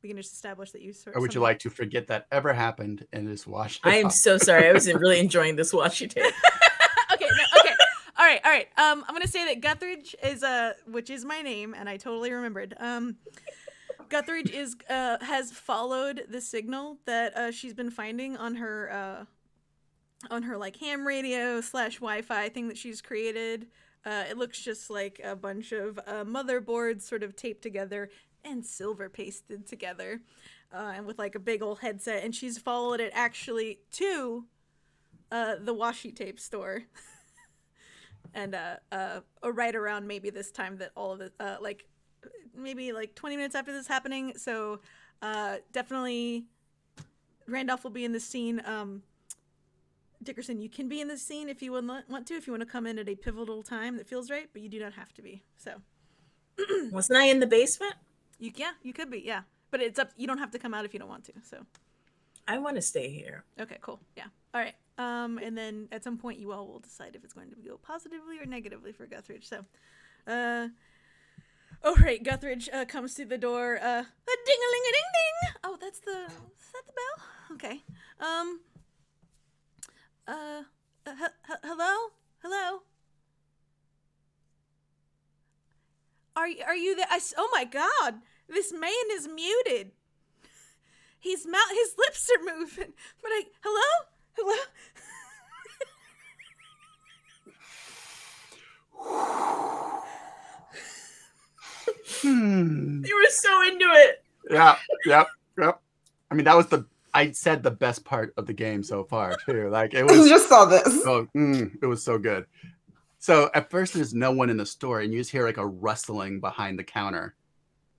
We can just establish that you Or would you like to forget that ever happened and just wash it I am off? so sorry. I wasn't really enjoying this washi tape. Okay, no, okay. All right. I'm gonna say that Guthridge is which is my name, and I totally remembered. Guthridge is has followed the signal that she's been finding on her like ham radio / Wi-Fi thing that she's created. It looks just like a bunch of motherboards sort of taped together and silver pasted together, and with like a big old headset. And she's followed it actually to the washi tape store. And right around maybe this time that all of it, like maybe like 20 minutes after this is happening. So definitely Randolph will be in the scene. Dickerson, you can be in the scene if you want to, if you want to come in at a pivotal time that feels right, but you do not have to be. So Wasn't I in the basement? you could be, yeah. But it's up. You don't have to come out if you don't want to. So I want to stay here. okay, cool, yeah. All right. And then at some point you all will decide if it's going to go positively or negatively for Guthridge. So, oh right, Guthridge comes through the door. A ding-a-ling-a-ding-ding. Oh, is that the bell? Okay. Hello. Are you there? Oh my God, this man is muted. His lips are moving. But hello. You were so into it. Yeah. I mean, I said the best part of the game so far too. Like it I was just saw this. it was so good. So at first there's no one in the store and you just hear like a rustling behind the counter.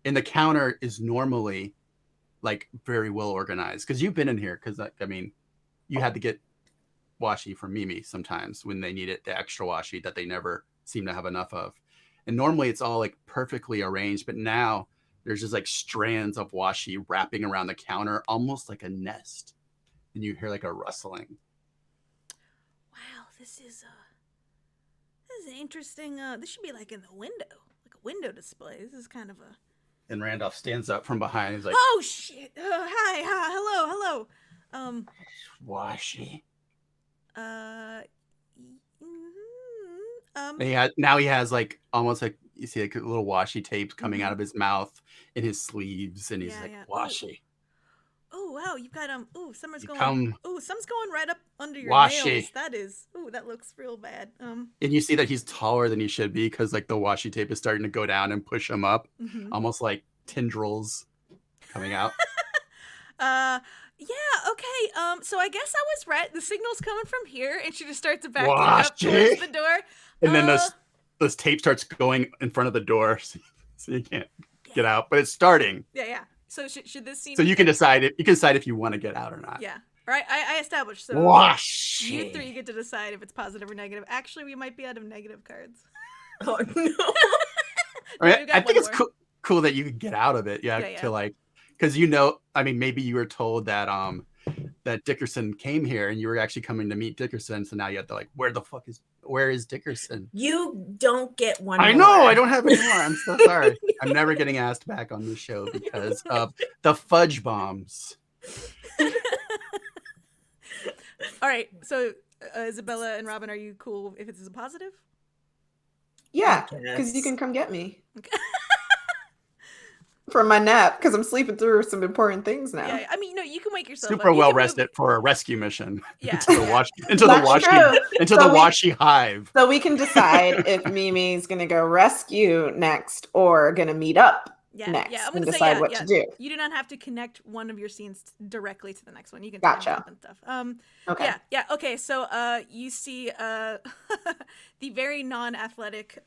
And the counter is normally like very well organized because you've been in here because I mean, you had to get washi from Mimi sometimes when they needed the extra washi that they never seem to have enough of. And normally it's all like perfectly arranged, but now there's just like strands of washi wrapping around the counter, almost like a nest. And you hear like a rustling. Wow, this is interesting. This should be like in the window, like a window display. This is kind of a. And Randolph stands up from behind. He's like, "Oh shit! Hi, hello. Washi." Mm-hmm. And he has like almost like you see like little washi tapes coming out of his mouth in his sleeves, and he's washi. Oh wow, you've got something's going right up under your washi. nails. That looks real bad. And you see that he's taller than he should be because like the washi tape is starting to go down and push him up, almost like tendrils coming out. Yeah, okay. So I guess I was right. The signal's coming from here, and she just starts backing up towards the door. And then this tape starts going in front of the door, so you can't get out. But it's starting. Yeah. So should this scene? So you can decide if you want to get out or not. Yeah. All right. I established. So washi. You three get to decide if it's positive or negative. Actually, we might be out of negative cards. Oh no. I mean, I think it's cool that you could get out of it. Yeah. To like. Because I mean, maybe you were told that that Dickerson came here and you were actually coming to meet Dickerson. So now you have to like, where is Dickerson? You don't get one. I know, I don't have any more. I'm so sorry. I'm never getting asked back on this show because of the fudge bombs. All right. So Isabella and Robyn, are you cool if it's a positive? Yeah, because you can come get me. Okay. From my nap because I'm sleeping through some important things now. Yeah, I mean, no, you can wake yourself super up. well rested for a rescue mission. Yeah, into the washi hive. So we can decide if Mimi's gonna go rescue next or gonna meet up next I'm and gonna decide what to do. You do not have to connect one of your scenes directly to the next one. You can Gotcha. And stuff. Okay. Yeah. Okay. So you see the very non-athletic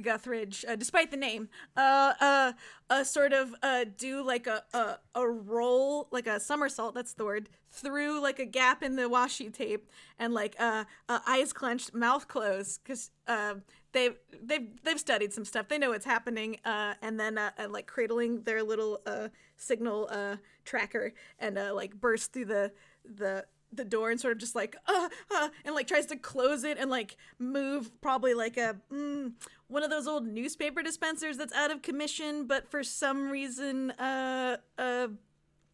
Guthridge, despite the name, sort of do like a roll, like a somersault. That's the word. Through like a gap in the washi tape and like eyes clenched, mouth closed, because they've studied some stuff. They know what's happening, and then like cradling their little signal tracker and like burst through the the door and sort of just like and like tries to close it and like move probably like a one of those old newspaper dispensers that's out of commission but for some reason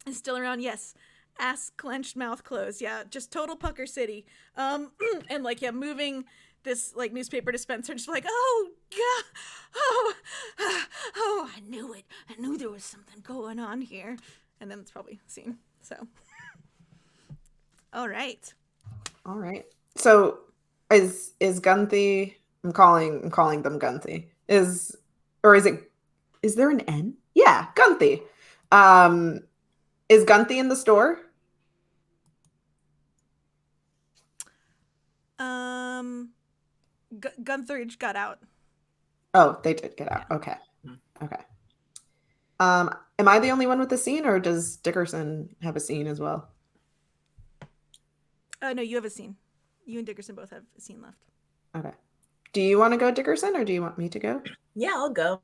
is still around. Yes, ass clenched, mouth closed. Yeah, just total pucker city. And like moving this like newspaper dispenser, just like, oh god, oh, I knew it. I knew there was something going on here. And then it's probably scene. So all right. So is Gunthy? I'm calling them Gunthy. Is there an N? Yeah, Gunthy. Is Gunthy in the store? Gunther got out. Oh, they did get out. Okay. Am I the only one with the scene, or does Dickerson have a scene as well? No, you have a scene. You and Dickerson both have a scene left. Okay. Do you want to go, Dickerson, or do you want me to go? Yeah, I'll go.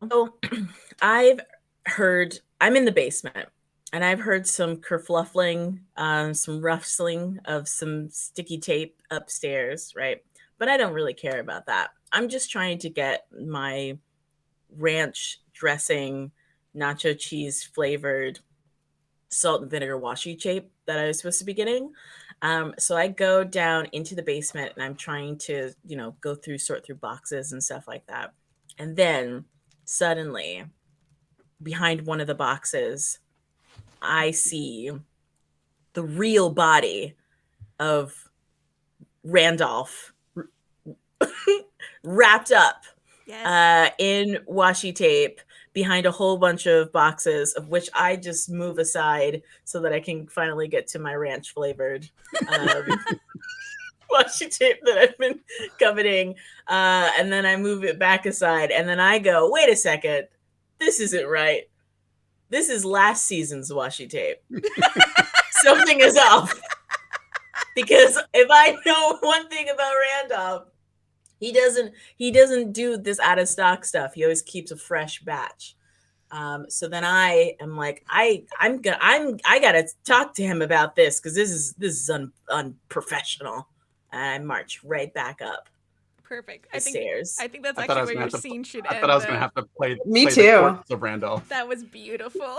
Oh, I'm in the basement, and I've heard some kerfluffling, some rustling of some sticky tape upstairs, right? But I don't really care about that. I'm just trying to get my ranch dressing, nacho cheese flavored salt and vinegar washi tape that I was supposed to be getting. So I go down into the basement and I'm trying to, sort through boxes and stuff like that. And then suddenly behind one of the boxes, I see the real body of Randolph wrapped up in washi tape behind a whole bunch of boxes, of which I just move aside so that I can finally get to my ranch flavored washi tape that I've been coveting. And then I move it back aside. And then I go, wait a second, this isn't right. This is last season's washi tape. Something is off. Because if I know one thing about Randolph, he doesn't do this out of stock stuff. He always keeps a fresh batch. So then I am like, I gotta talk to him about this because this is unprofessional. And I march right back up. Perfect. The stairs. I think that's actually where your scene should end. I thought I was gonna have to play. Me play too. The corpse of Randolph. That was beautiful.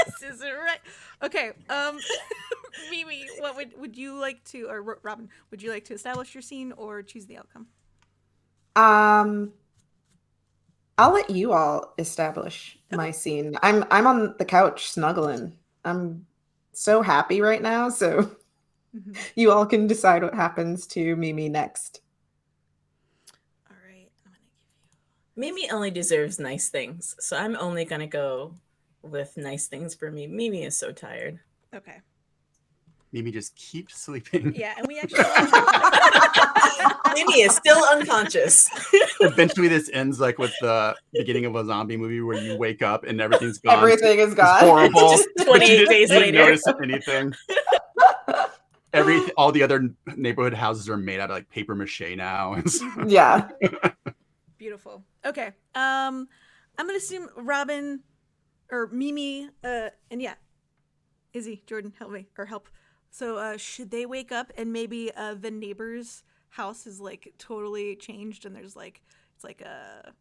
This isn't right. Okay. Mimi, what would you like to, or Robyn, would you like to establish your scene or choose the outcome? I'll let you all establish my scene. I'm on the couch snuggling. I'm so happy right now. So you all can decide what happens to Mimi next. All right. I'm gonna give you. Mimi only deserves nice things, so I'm only gonna go with nice things for me. Mimi is so tired. Okay. Mimi just keeps sleeping. Yeah, and we actually. Mimi is still unconscious. Eventually, this ends like with the beginning of a zombie movie where you wake up and everything's gone. Everything is It's gone. horrible. Just 28 days You later. didn't notice anything. All the other neighborhood houses are made out of like paper mache now. Yeah. Beautiful. Okay. I'm gonna assume Robyn or Mimi, and yeah, Izzy, Jordan, help. So should they wake up and maybe the neighbor's house is like totally changed and there's like it's like a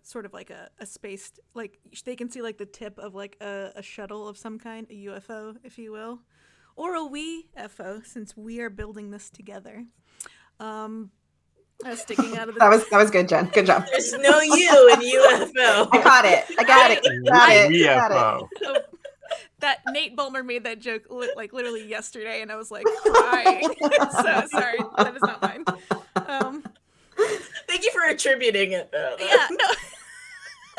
sort of like a space, like they can see like the tip of like a shuttle of some kind, a UFO, if you will, or a WeFO, since we are building this together. Sticking out of the That was good, Jen. Good job. There's no you in UFO. I got it. Got it. UFO. Oh, that Nate Bulmer made that joke like literally yesterday, and I was like crying. So sorry, that is not mine. Thank you for attributing it, though. Yeah, no,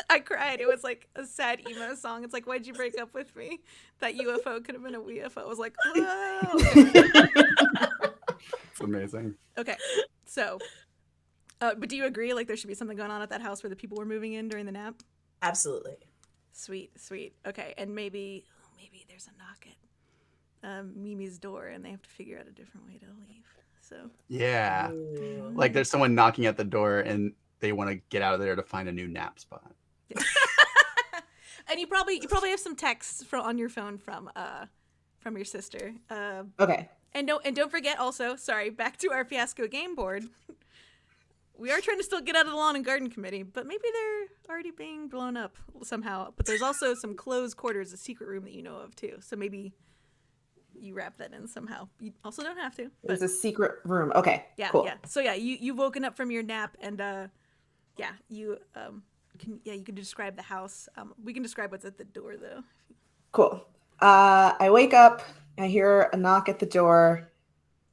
I cried. It was like a sad emo song. It's like, why'd you break up with me? That UFO could have been a WeFO. I was like, whoa. It's amazing. Okay, so, but do you agree? Like, there should be something going on at that house where the people were moving in during the nap? Absolutely. Sweet. Okay, and maybe there's a knock at Mimi's door, and they have to figure out a different way to leave. So Yeah. Ooh. Like there's someone knocking at the door and they want to get out of there to find a new nap spot. And you probably have some texts on your phone from your sister. Okay. And don't forget also, sorry, back to our Fiasco game board. We are trying to still get out of the lawn and garden committee, but maybe they're already being blown up somehow. But there's also some closed quarters, a secret room that you know of too. So maybe you wrap that in somehow. You also don't have to. There's a secret room. Okay. Yeah, cool. yeah. So yeah, you've woken up from your nap, and you can describe the house. We can describe what's at the door though. Cool. I wake up, I hear a knock at the door,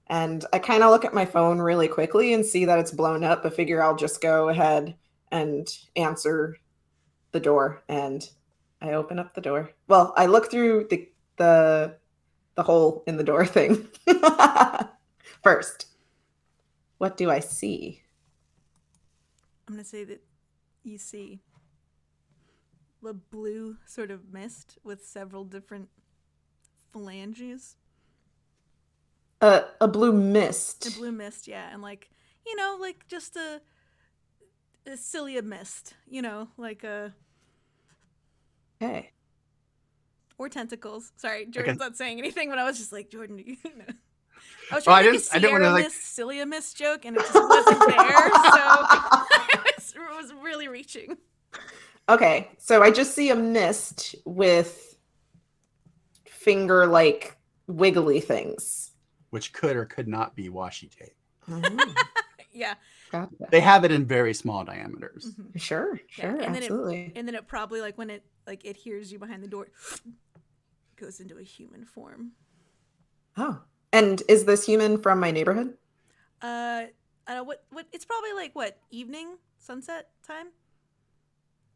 and I kind of look at my phone really quickly and see that it's blown up, but figure I'll just go ahead and answer the door, and I open up the door. Well, I look through the hole in the door thing. First, what do I see? I'm going to say that you see the blue sort of mist with several different phalanges. A blue mist. A blue mist, yeah. And like just a cilia mist, like a... Okay. Or tentacles. Sorry, Jordan's not saying anything, but I was just like, Jordan, I was Well, trying to make a Sierra Mist, Cilia Mist joke, and it just wasn't there, so it was really reaching. Okay, so I just see a mist with finger-like wiggly things. Which could or could not be washi tape. Yeah. Gotcha. They have it in very small diameters. Mm-hmm. Sure, and absolutely. Then it probably, like, when it hears you behind the door, goes into a human form. Oh. And is this human from my neighborhood? I don't know, what it's probably like evening, sunset time.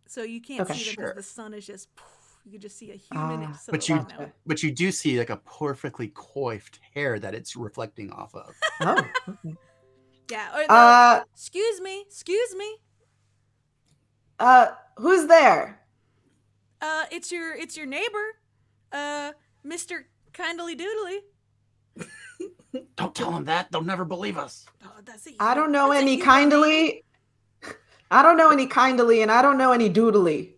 So you can't see them because the sun is just you can just see a human. But you do see like a perfectly coiffed hair that it's reflecting off of. Oh. Okay. Yeah. Excuse me. Who's there? It's your neighbor, Mr. Kindly Doodly. Don't tell them that. They'll never believe us. Oh, that's I don't know any kindly. I don't know any kindly, and I don't know any doodly.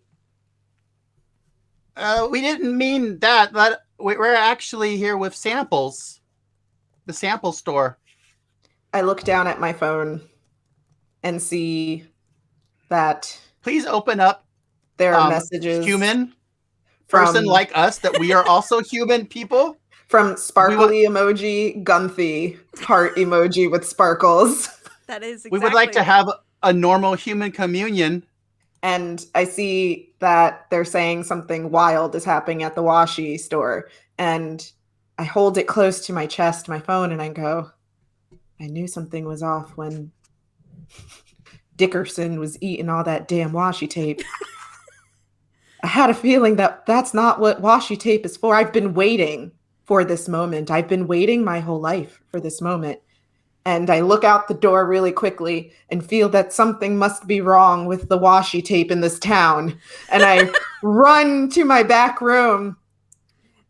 We didn't mean that. But we're actually here with samples. The sample store. I look down at my phone and see that. Please open up. There are messages. Human person like us, that we are also human people. From sparkly emoji, Gunthy, heart emoji with sparkles. That is exactly. We would like to have a normal human communion. And I see that they're saying something wild is happening at the washi store. And I hold it close to my chest, my phone, and I go, I knew something was off when Dickerson was eating all that damn washi tape. I had a feeling that that's not what washi tape is for. I've been waiting for this moment. I've been waiting my whole life for this moment. And I look out the door really quickly and feel that something must be wrong with the washi tape in this town. And I run to my back room,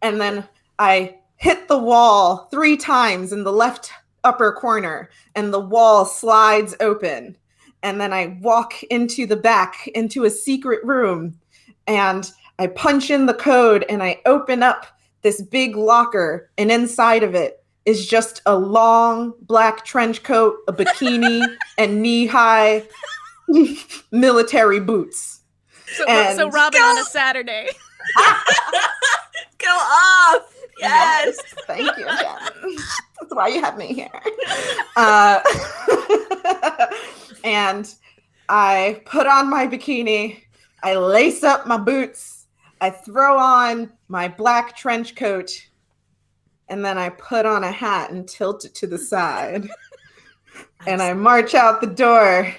and then I hit the wall 3 times in the left upper corner, and the wall slides open. And then I walk into the back, into a secret room, and I punch in the code, and I open up this big locker, and inside of it is just a long black trench coat, a bikini, and knee-high military boots. So Robyn on a Saturday. Go off! Yes! Thank you, Jen. That's why you have me here. And I put on my bikini, I lace up my boots, I throw on my black trench coat, and then I put on a hat and tilt it to the side. And I march out the door.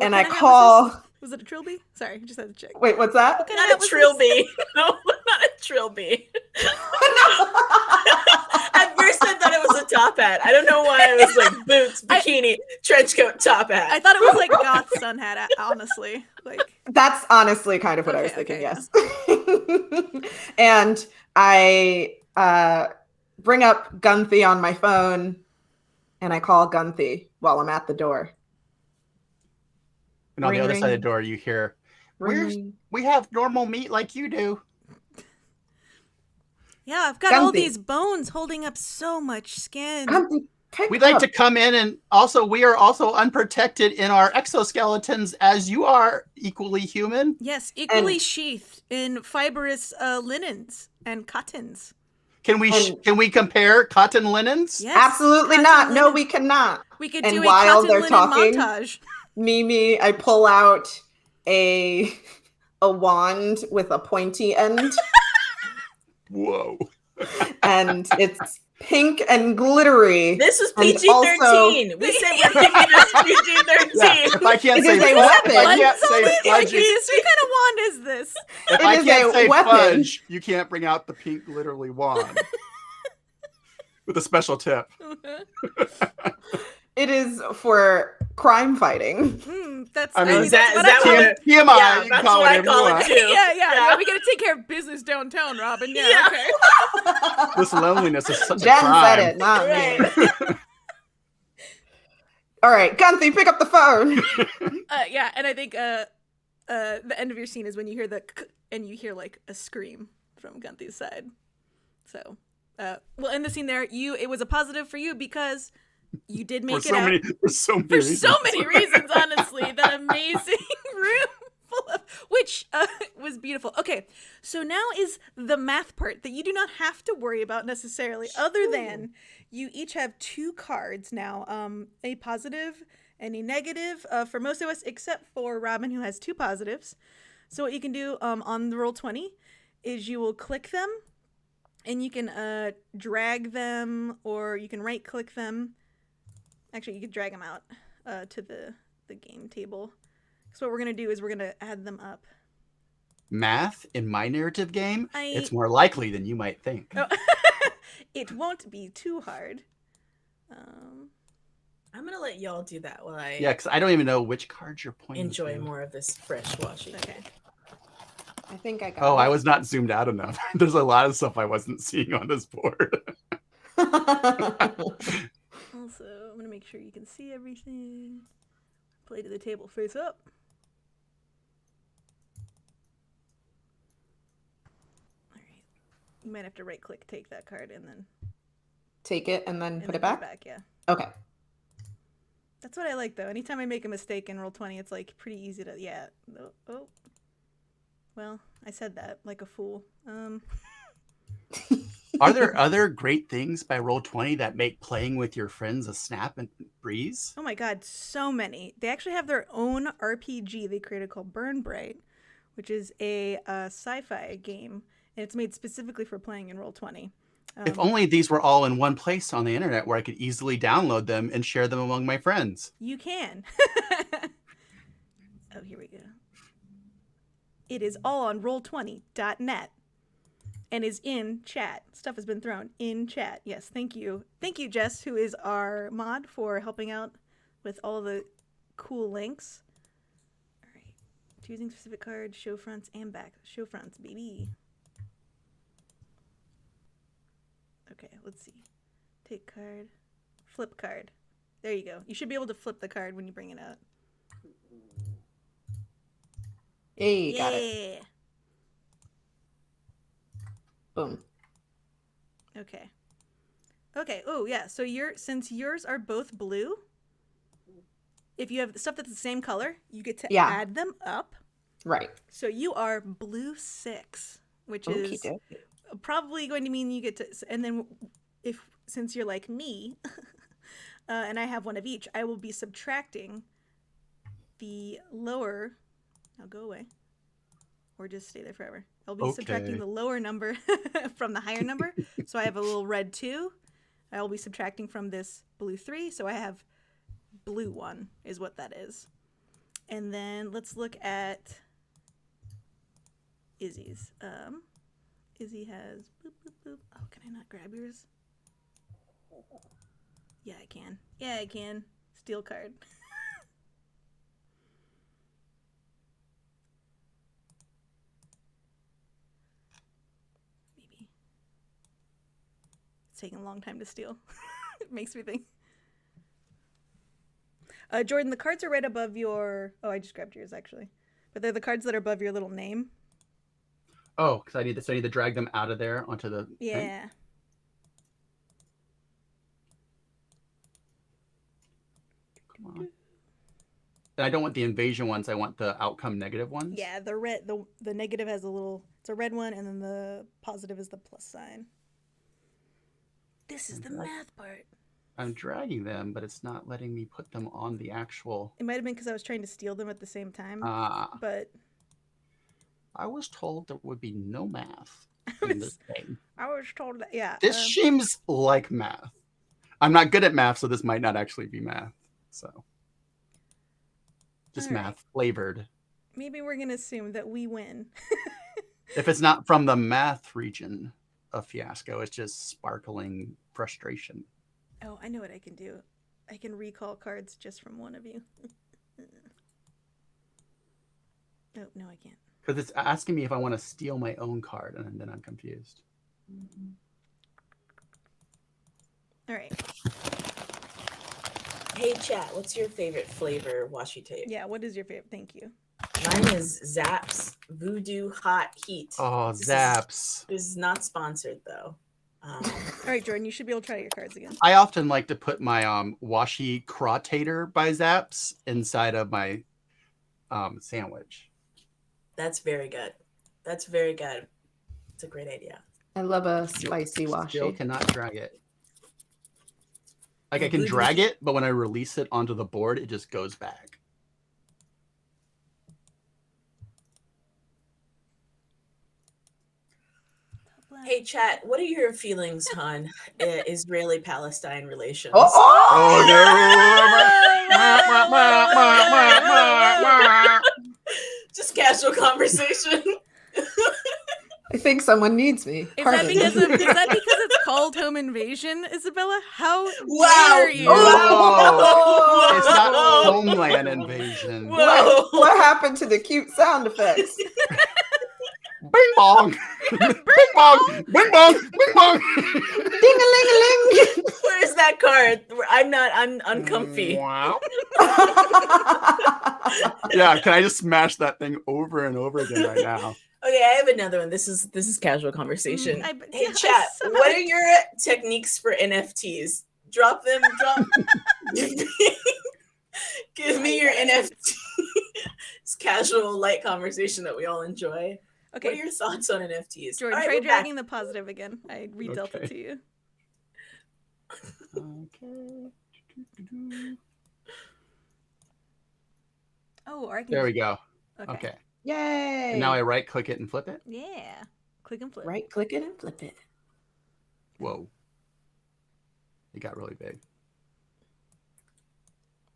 And I call. Was it a trilby? Sorry, I just had to check. Wait, what's that? Not a trilby. No, not a trilby. At first I thought it was a top hat. I don't know why I was like boots, bikini, trench coat, top hat. I thought it was like goth sun hat, honestly. Like that's honestly kind of what I was thinking, yes. And I bring up Gunthy on my phone, and I call Gunthy while I'm at the door. And on the other side of the door, you hear, We have normal meat like you do. Yeah, I've got all Gunsy. these bones holding up so much skin. Gunsy, pick We'd like up. to come in, and also we are also unprotected in our exoskeletons, as you are equally human. Yes, equally And- sheathed in fibrous linens and cottons. Can we compare cotton linens? Yes, Absolutely cotton not. No, linen. we cannot. We could And do a while cotton they're linen talking- montage. Mimi, I pull out a wand with a pointy end, Whoa. and it's pink and glittery. This was And PG-13. We said we're giving this PG-13. Yeah, if I can't It say is a if weapon. I can't What's say on it? Like, fudge, what kind of wand is this? if It I is can't a say weapon. fudge, you can't bring out the pink glitterly wand. With a special tip. It is for crime fighting. That's I mean, is that what I what call it- it. TMI, Yeah, you can that's call what it I call it too. Yeah. We gotta take care of business downtown, Robyn. Yeah. Okay. This loneliness is such Jen a crime. said it, not me. Right. All right, Gunthy, pick up the phone. Yeah, and I think the end of your scene is when you hear and you hear like a scream from Gunthy's side. So, we'll end the scene there. It was a positive for you because you did make it out. For so many For reasons. so many reasons, honestly. That amazing room full of, which was beautiful. Okay, so now is the math part that you do not have to worry about necessarily, other than you each have 2 cards now, a positive and a negative for most of us, except for Robyn, who has 2 positives. So what you can do on the Roll20 is you will click them, and you can drag them, or you can right-click them. Actually, you can drag them out to the game table. So what we're going to do is we're going to add them up. Math in my narrative game, I- it's more likely than you might think. Oh. It won't be too hard. I'm going to let y'all do that while I Yeah, because I don't even know which cards you're pointing enjoy to. more of this fresh washing. Okay. I think I got Oh, it. I was not zoomed out enough. There's a lot of stuff I wasn't seeing on this board. Also, I'm going to make sure you can see everything. Play to the table face up. All right. You might have to right click, take that card, and then Take it and then and put then it back? Yeah. Okay. That's what I like, though. Anytime I make a mistake in Roll20, it's like pretty easy to, yeah. Oh. Well, I said that like a fool. Are there other great things by Roll20 that make playing with your friends a snap and breeze? Oh my god, so many. They actually have their own RPG they created called Burn Bright, which is a sci-fi game, and it's made specifically for playing in Roll20. If only these were all in one place on the internet where I could easily download them and share them among my friends. You can. Oh, here we go. It is all on roll20.net and is in chat. Stuff has been thrown in chat. Yes, thank you. Thank you, Jess, who is our mod, for helping out with all the cool links. All right. Choosing specific cards, show fronts and back. Show fronts, baby. Okay, let's see. Take card. Flip card. There you go. You should be able to flip the card when you bring it out. Hey, got it. Yeah. Boom. Okay. Okay. Oh, yeah. So since yours are both blue, if you have stuff that's the same color, you get to add them up. Right. So you are blue 6, which is Okey-dokey. probably going to mean you get to, and then since you're like me, and I have one of each, I will be subtracting the lower. Now go away, or just stay there forever. I'll be subtracting the lower number from the higher number. So I have a little red 2. I will be subtracting from this blue 3. So I have blue 1 is what that is. And then let's look at Izzy's. Izzy has boop, boop, boop. Oh, can I not grab yours? Yeah, I can. Yeah, I can. Steel card. Maybe. It's taking a long time to steal. It makes me think. Jordan, the cards are right above your... Oh, I just grabbed yours, actually. But they're the cards that are above your little name. Oh, because I need to drag them out of there onto the thing? Yeah. Come on. And I don't want the invasion ones. I want the outcome negative ones. Yeah, the red, the negative has it's a red one, and then the positive is the plus sign. This is the math part. I'm dragging them, but it's not letting me put them on the actual. It might have been because I was trying to steal them at the same time. But I was told there would be no math in this game. I was told that, yeah. This seems like math. I'm not good at math, so this might not actually be math. So just math flavored. Maybe we're going to assume that we win. If it's not from the math region of Fiasco, it's just sparkling frustration. Oh, I know what I can do. I can recall cards just from one of you. Oh, no, I can't. Because it's asking me if I want to steal my own card, and then I'm confused. All right. Hey, chat, what's your favorite flavor washi tape? Yeah, what is your favorite? Thank you. Mine is Zapp's Voodoo Hot Heat. Oh, Zapp's. This is not sponsored, though. All right, Jordan, you should be able to try your cards again. I often like to put my washi crawtator by Zapp's inside of my sandwich. That's very good. That's very good. It's a great idea. I love a spicy washi. Still cannot drag it. Like I can drag it, but when I release it onto the board, it just goes back. Hey, chat, what are your feelings on Israeli-Palestine relations? Oh no! Just casual conversation. I think someone needs me. Is that because it's called Home Invasion, Isabella? How Wow. dare you? Oh! It's not Homeland Invasion. What happened to the cute sound effects? Bing bong! Bing bong! Bing bong! Bing bong! Ding-a-ling-a-ling! Where's that card? I'm uncomfy. Wow. Yeah, can I just smash that thing over and over again right now? Okay, I have another one. This is casual conversation. Hey, yeah, chat, so- what are your techniques for NFTs? Drop them. Give me your NFT. It's casual, light conversation that we all enjoy. Okay. What are your thoughts on NFTs? Jordan, All right, try we're back. dragging the positive again. I redealt it Okay. to you. Okay. Oh, or I can. There we go. Okay. Okay. Yay! And now I right click it and flip it. Yeah. Click and flip. Right click it and flip it. Whoa. It got really big.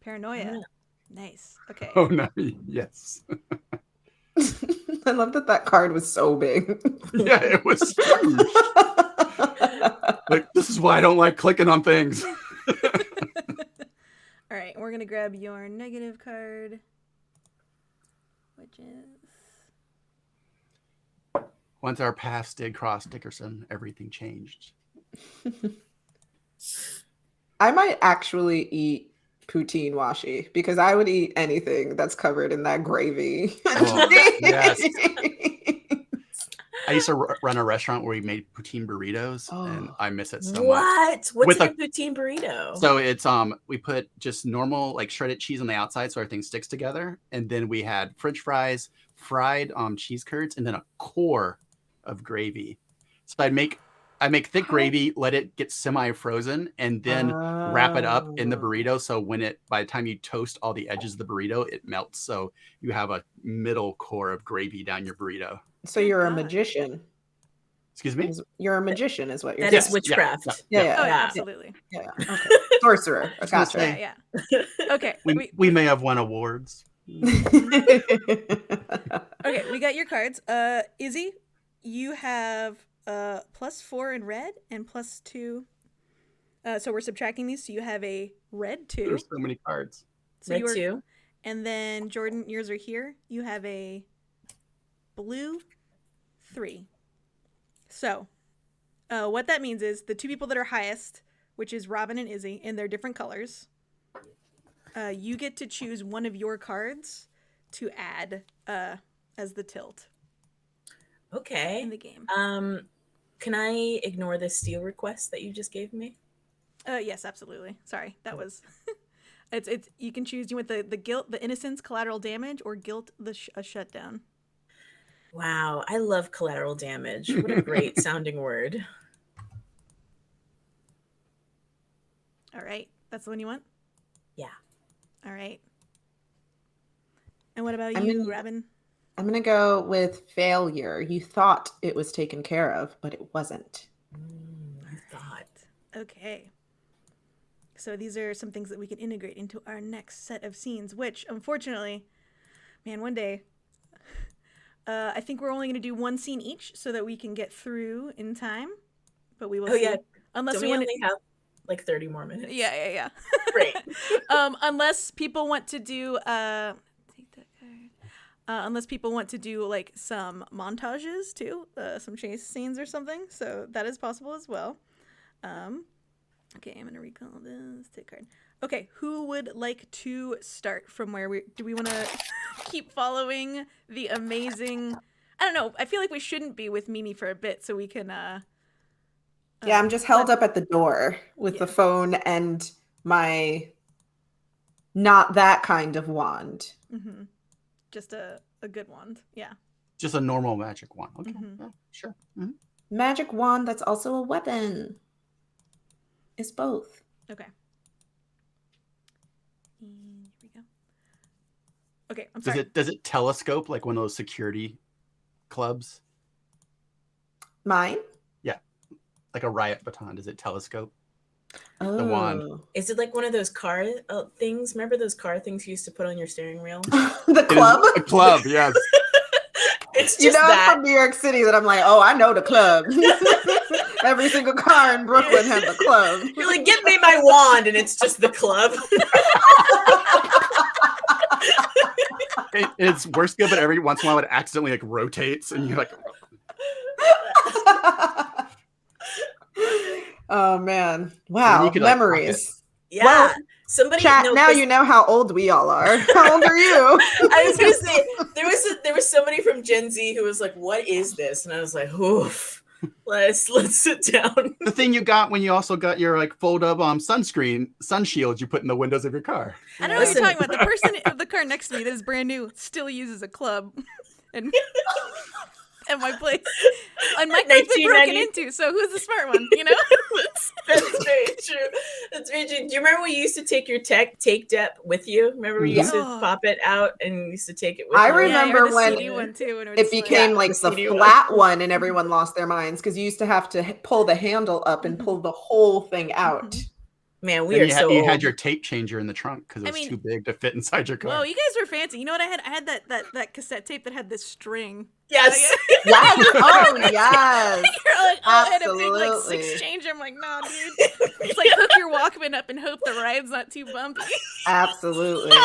Paranoia. Nice. Okay. Oh no, yes. I love that card was so big. Yeah, it was huge. Like, this is why I don't like clicking on things. All right, we're gonna grab your negative card, which is Once our paths did cross Dickerson, everything changed. I might actually eat poutine washi because I would eat anything that's covered in that gravy. Oh, yes. I used to run a restaurant where we made poutine burritos, and I miss it so much. What? What's With in a poutine burrito? So it's we put just normal like shredded cheese on the outside so everything sticks together, and then we had French fries, fried cheese curds, and then a core of gravy. So I make thick gravy, let it get semi-frozen, and then wrap it up in the burrito. So by the time you toast all the edges of the burrito, it melts. So you have a middle core of gravy down your burrito. So you're a magician. Excuse me? You're a magician is what you're That saying. is witchcraft. Yeah. oh yeah, Yeah. absolutely. Yeah. Okay. Sorcerer. I gotcha. Yeah, yeah. Okay. We may have won awards. Okay, we got your cards. Izzy, you have +4 in red and +2. So we're subtracting these. So you have a red 2. There's so many cards. So Red 2. And then Jordan, yours are here. You have a blue 3. So what that means is the two people that are highest, which is Robyn and Izzy, in their different colors, you get to choose one of your cards to add as the tilt Okay. in the game. Can I ignore the steal request that you just gave me? Yes, absolutely. Sorry, that was. It's you can choose. You want the guilt, the innocence, collateral damage, or guilt, a shutdown. Wow, I love collateral damage. What a great sounding word. All right, that's the one you want. Yeah. All right. And what about I'm you, gonna- Robyn? I'm going to go with failure. You thought it was taken care of, but it wasn't. I thought. Okay. So these are some things that we can integrate into our next set of scenes, which, unfortunately, man, one day, I think we're only going to do one scene each so that we can get through in time. But we will see. Yeah. Unless Don't we we want only have like 30 more minutes? Yeah. Great. Unless people want to do take that card. Unless people want to do like some montages too, some chase scenes or something. So that is possible as well. Okay, I'm gonna recall this. Take card. Okay, who would like to start from where do we want to keep following the amazing? I don't know. I feel like we shouldn't be with Mimi for a bit, so we can. Yeah, I'm just held up at the door with the phone and my not that kind of wand. Mm-hmm. Just a good wand. Yeah. Just a normal magic wand. Okay, Mhm. yeah, sure. Mhm. Magic wand that's also a weapon. It's both. Okay. And here we go. Okay, I'm sorry. Does it telescope like one of those security clubs? Mine? Like a riot baton? Does it telescope? Oh. The wand. Is it like one of those car things? Remember those car things you used to put on your steering wheel? The club? A club, yes. It's just You know, that. from New York City that I'm like, oh, I know the club. Every single car in Brooklyn has a club. You're like, give me my wand, and it's just the club. It's worse good, but every once in a while it accidentally like rotates, and you're like, Oh man. Wow. you could, like, Memories. Yeah. Well, Somebody Chat, no, now 'cause you know how old we all are. How old are you? I was gonna say there was somebody from Gen Z who was like, "What is this?" And I was like, "Oof, let's sit down." the thing you got when you also got your like fold up sun shields you put in the windows of your car. I don't know what Listen. you're talking about. The person in the car next to me that is brand new still uses a club. And at my place. And my car's been broken 1990. into, so who's the smart one, you know? That's very true. That's very true. Do you remember when you used to take your take dep with you? Remember we used to Yeah. pop it out and used to take it with I you? remember or the when CD one too, when It became Yeah, like the the CD one. flat one and everyone lost their minds because you used to have to pull the handle up and pull the whole thing out. Mhm. Man, we And are you so you old. had your tape changer in the trunk because it I was mean- too big to fit inside your car. Whoa, you guys were fancy. You know what I had? I had that cassette tape that had this string. Yes. Yes. Oh, yes. You're like, oh, I had a big like Absolutely. 6 changer. I'm like, no, dude. It's like hook your Walkman up and hope the ride's not too bumpy. Absolutely.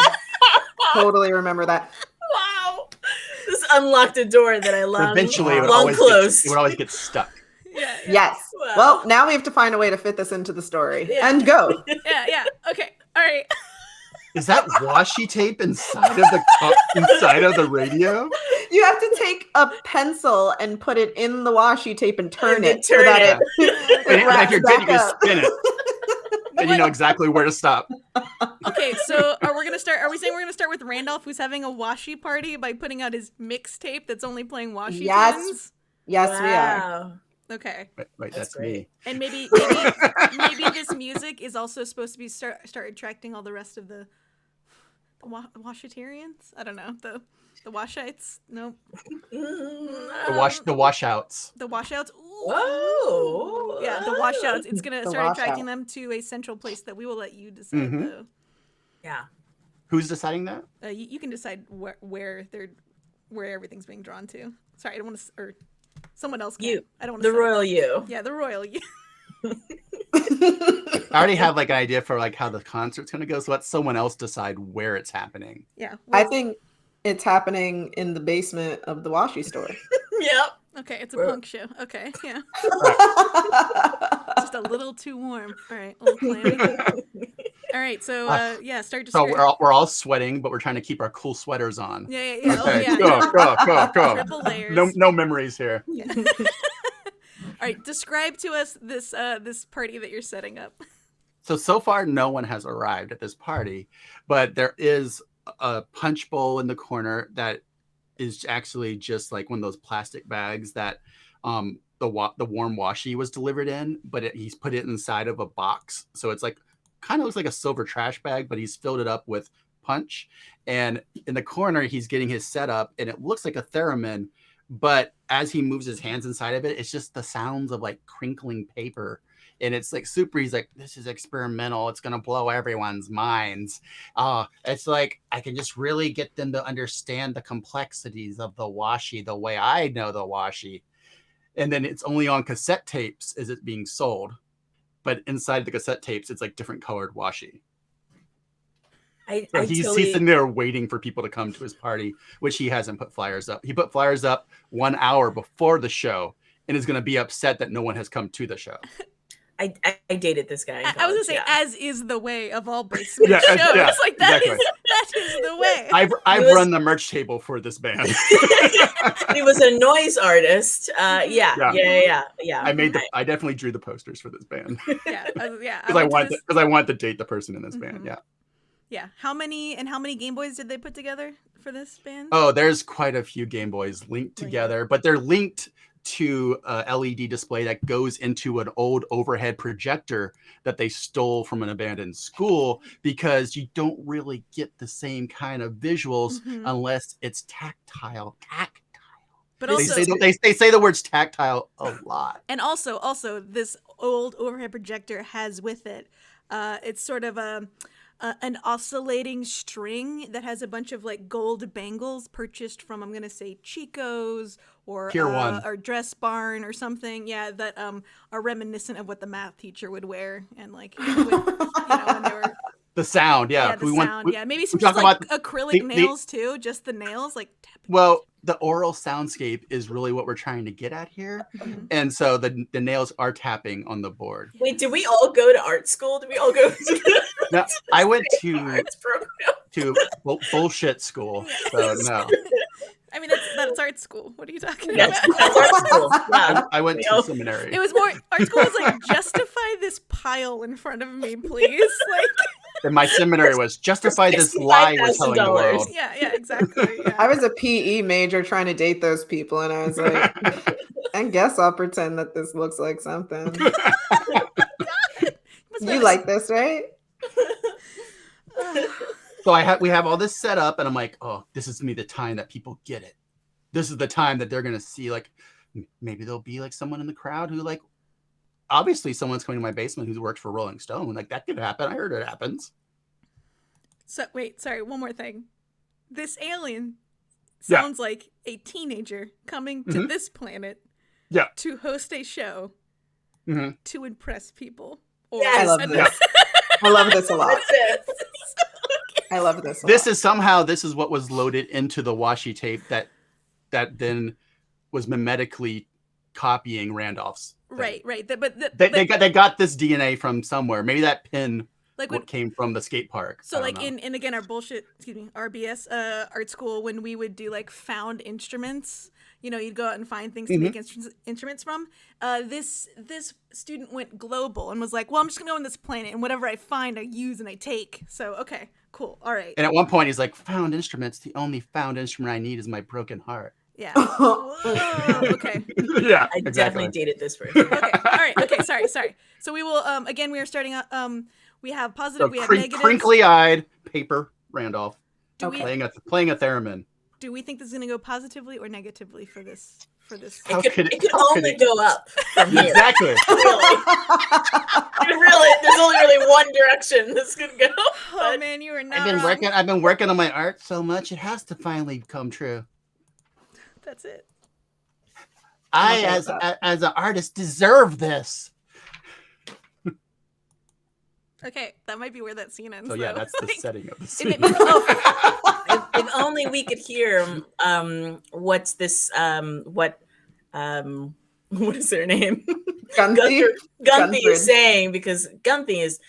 Totally remember that. Wow. This unlocked a door that I love. Eventually, it would, long always closed. it would always get stuck. Yeah. Yes. Wow. Well, now we have to find a way to fit this into the story Yeah. and go. Yeah. Okay. All right. Is that washi tape inside of the radio? You have to take a pencil and put it in the washi tape and turn And it so turn that it. it And if wraps you're good, you back can up. spin it. And you know exactly where to stop. Okay, so are we saying we're gonna start with Randolph, who's having a washi party by putting out his mixtape that's only playing washi Yes. tunes? Yes, we are. Wow. Okay, Wait, That's that's great. me. and maybe this music is also supposed to be start attracting all the rest of the washitarians. I don't know, the washites. Nope. The washouts. The washouts. Ooh. Whoa. Yeah, the washouts. It's gonna The start attracting washout. them to a central place that we will let you decide. Mhm. Though Yeah. Who's deciding that? you can decide where everything's being drawn to. Sorry, I don't want to. Or someone else. Can. You. I don't want The to. royal you. Yeah, the royal you. I already have like an idea for like how the concert's gonna go, so let someone else decide where it's happening. Yeah. I think it's happening in the basement of the washi store. Yep. Okay, it's a Well- punk show. Okay, yeah. Just a little too warm. All right, a little clammy. All right, so start So describing. we're all sweating, but we're trying to keep our cool sweaters on. Yeah. Okay, Oh yeah. go. Triple layers. No memories here. Yeah. All right, describe to us this party that you're setting up. So far, no one has arrived at this party, but there is a punch bowl in the corner that is actually just like one of those plastic bags that the warm washi was delivered in, but he's put it inside of a box. So it's like kind of looks like a silver trash bag, but he's filled it up with punch. And in the corner, he's getting his setup, and it looks like a theremin. But as he moves his hands inside of it, it's just the sounds of like crinkling paper. And it's like super, he's like, this is experimental. It's going to blow everyone's minds. It's like, I can just really get them to understand the complexities of the washi the way I know the washi. And then it's only on cassette tapes is it being sold. But inside the cassette tapes, it's like different colored washi. He's sitting there waiting for people to come to his party, which he hasn't put flyers up. He put flyers up 1 hour before the show and is going to be upset that no one has come to the show. I dated this guy. I was gonna say, as is the way of all basement shows. Yeah, like that is the way. I've run the merch table for this band. He was a noise artist. Yeah. I definitely drew the posters for this band. Yeah. Because I want to date the person in this band. Yeah. Yeah. How many Game Boys did they put together for this band? Oh, there's quite a few Game Boys linked together, but they're linked to a LED display that goes into an old overhead projector that they stole from an abandoned school, because you don't really get the same kind of visuals unless it's tactile. But also, they say the words tactile a lot. And also this old overhead projector has with it, it's sort of an oscillating string that has a bunch of like gold bangles purchased from, I'm gonna say, Chico's or Pier 1 or Dress Barn or something. Yeah, that are reminiscent of what the math teacher would wear, and like when they were. The sound, yeah. Maybe some just like acrylic nails too, just the nails, like tapping. Well, the oral soundscape is really what we're trying to get at here. And so the nails are tapping on the board. Wait, did we all go to art school? Did we all go to No, I went to bullshit school. So no. I mean, that's art school. What are you talking about? That's art school. Yeah. I went to seminary. It was more, art school was like, justify this pile in front of me, please. Like, and my seminary was justify this lie we're telling the world. Yeah, exactly. Yeah. I was a PE major trying to date those people, and I was like, I guess I'll pretend that this looks like something. You like this, right? So we have all this set up, and I'm like, oh, this is me the time that people get it. This is the time that they're gonna see, like, maybe there'll be like someone in the crowd who, like, obviously someone's coming to my basement who's worked for Rolling Stone. Like, that could happen. I heard it happens. So wait, sorry, one more thing. This alien sounds like a teenager coming to this planet to host a show to impress people. I love this. I love this a lot. I love this. This is what was loaded into the washi tape that then was mimetically copying Randolph's thing. Right. They got this DNA from somewhere. Maybe that pin came from the skate park. So like in again our RBS art school, when we would do like found instruments, you'd go out and find things to make instruments from. This student went global and was like, well, I'm just gonna go on this planet, and whatever I find, I use and I take. So okay, cool, all right. And at one point, he's like, found instruments. The only found instrument I need is my broken heart. Yeah. Okay. Yeah. I definitely dated this person. Okay. All right. Okay. Sorry. So we will. Again, we are starting. We have positive. We have negative. Crinkly-eyed paper Randolph playing a theremin. Do we think this is going to go positively or negatively for this? It could only go up from here. Exactly. Really, there's only really one direction this could go. Oh man, you are not. I've been working on my art so much, it has to finally come true. That's it. I, as an artist, deserve this. Okay, that might be where that scene ends. So yeah, that's the setting of the scene. If only we could hear what's this what is their name? Gunthy is saying, because Gunthy is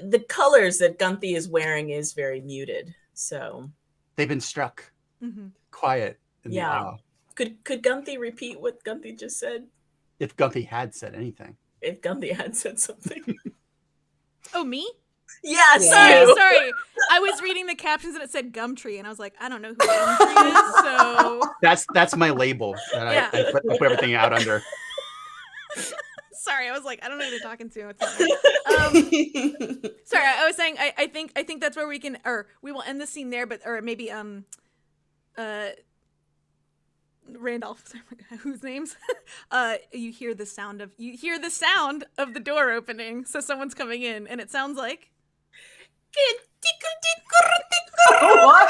the colors that Gunthy is wearing is very muted. So They've been struck. Mm-hmm. Quiet. yeah. Could Gunthy repeat what Gunthy just said? If Gunthy had said anything. If Gunthy had said something. Oh, me? Yes. Yeah. Sorry. I was reading the captions and it said Gumtree, and I was like, I don't know who Gumtree is, so That's my label that Yeah. I put everything out under. sorry. I was like, I don't know who they're talking to. Sorry, I was saying I think that's where we can, or we will end the scene there, but or maybe Randolph, sorry, whose names? You hear the sound of the door opening, so someone's coming in, and it sounds like What?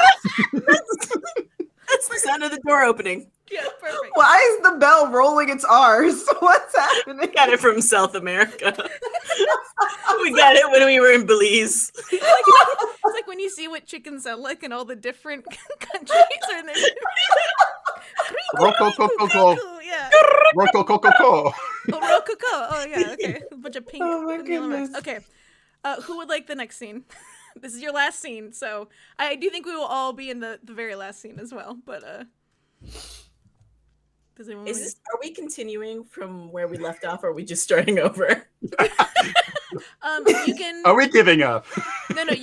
That's the sound of the door opening. yeah, perfect. Why is the bell rolling its R's? What's happening? Got it from South America. We got it when we were in Belize. It's like when you see what chickens sound like in all the different countries. And Rococococo. yeah. Rococococo. Oh, rococo. Oh, yeah. Okay. A bunch of pink. Oh my and yellow rocks. goodness. Okay. Who would like the next scene? This is your last scene, so I do think we will all be in the very last scene as well. But does anyone? Want to... Are we continuing from where we left off, or are we just starting over? You can. Are we giving up? No. It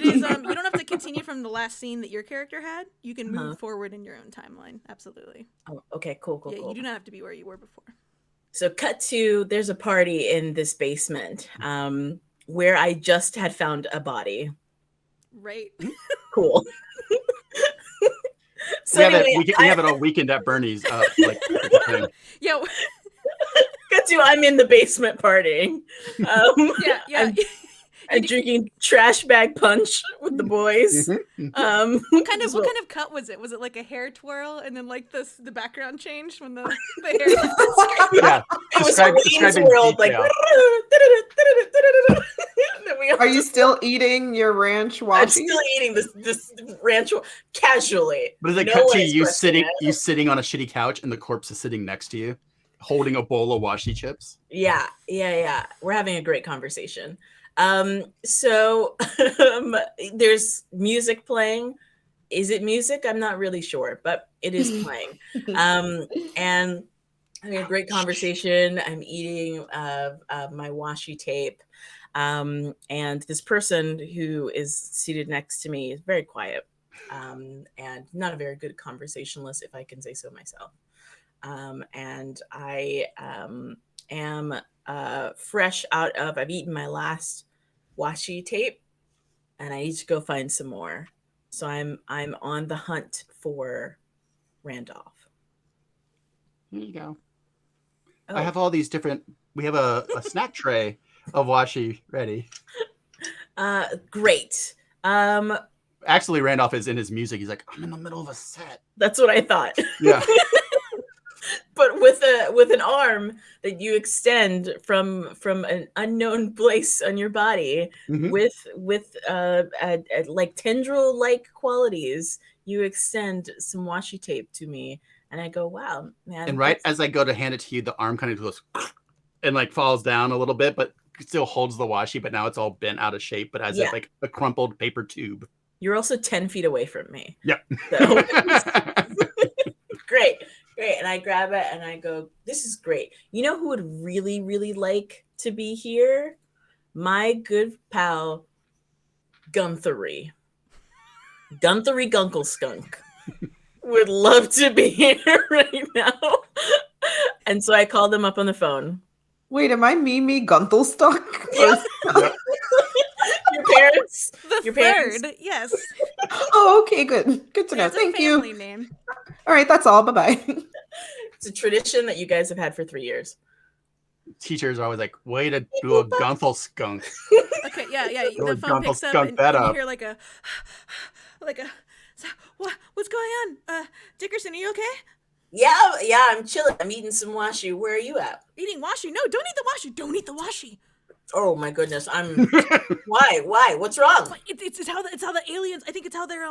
is. You don't have to continue from the last scene that your character had. You can move forward in your own timeline. Absolutely. Oh, okay, cool. Yeah, you do not have to be where you were before. So, cut to there's a party in this basement, where I just had found a body. Right. Cool. So we have anyway, it. We have it all weekend at Bernie's. Thing. Yeah. Cut to I'm in the basement partying. Yeah. I'm drinking trash bag punch with the boys. Mm-hmm. What kind of cut was it? Was it like a hair twirl and then like the background changed when the hair? Yeah. It was a Wayne's World, like. Are you still eating your ranch washi? I'm still eating this ranch casually. But is it No cut one to is you questioning sitting on a shitty couch and the corpse is sitting next to you, holding a bowl of washi chips? Yeah. We're having a great conversation. So there's music playing. Is it music? I'm not really sure, but it is playing. And having a great conversation. I'm eating my washi tape. And this person who is seated next to me is very quiet and not a very good conversationalist, if I can say so myself. And I am fresh out of, I've eaten my last washi tape and I need to go find some more. So I'm on the hunt for Randolph. Here you go. Oh. I have all these different, we have a snack tray of washi ready. Great. Actually, Randolph is in his music. He's like, I'm in the middle of a set. That's what I thought. Yeah. But with an arm that you extend from an unknown place on your body, Mhm. with like tendril like qualities, you extend some washi tape to me, and I go, wow, man. And right as I go to hand it to you, the arm kind of goes and like falls down a little bit, but still holds the washi, but now it's all bent out of shape, but has like a crumpled paper tube. You're also 10 feet away from me. Yep. So, great. And I grab it and I go, this is great. You know who would really, really like to be here? My good pal, Gunthery. Gunthery Gunkle Skunk would love to be here right now. And so I called them up on the phone. Wait, am I Mimi Gunthelstuck? Yeah. Your parents? Your parents? third, yes. Oh, okay, good. Good to know. It's a Thank family you. name. All right, that's all. Bye-bye. It's a tradition that you guys have had for 3 years. Teachers are always like, way to do a Gunthel skunk. Okay, yeah. Or The phone Gunthel picks up skunk and that you up. hear like a what's going on? Dickerson, are you okay? Yeah, I'm chilling. I'm eating some washi. Where are you at? Eating washi? No, don't eat the washi. Don't eat the washi. Oh my goodness, I'm. Why? What's wrong? It's how the aliens. I think it's how they're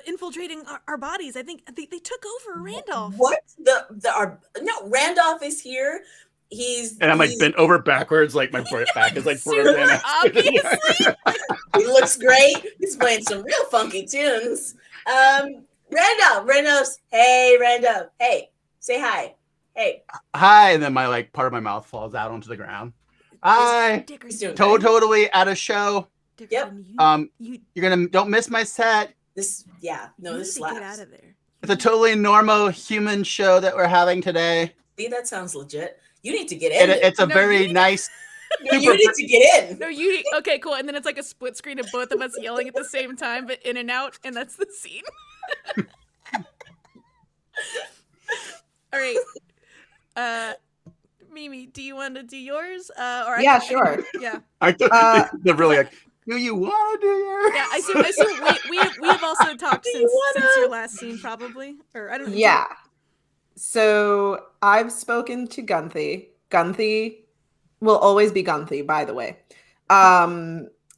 infiltrating our bodies. I think they took over Randolph. What no, Randolph is here. And I'm like bent over backwards, like my back is like broken. Obviously. He looks great. He's playing some real funky tunes. Randolph's. Hey, Randolph. Hey, say hi. Hey. Hi, and then my like part of my mouth falls out onto the ground. Hi. Totally at a show. Dickerson, yep. You're gonna don't miss my set. This slaps. Get out of there. It's a totally normal human show that we're having today. See, that sounds legit. You need to get in. It's a very nice. You need to get in. No, okay, cool. And then it's like a split screen of both of us yelling at the same time, but in and out, and that's the scene. All right. Mimi, do you want to do yours? Sure. Yeah. They're really like, do you want to do yours? Yeah, I assume we have also talked since your last scene, probably. Or I don't know. Yeah. So I've spoken to Gunthy. Gunthy will always be Gunthy, by the way.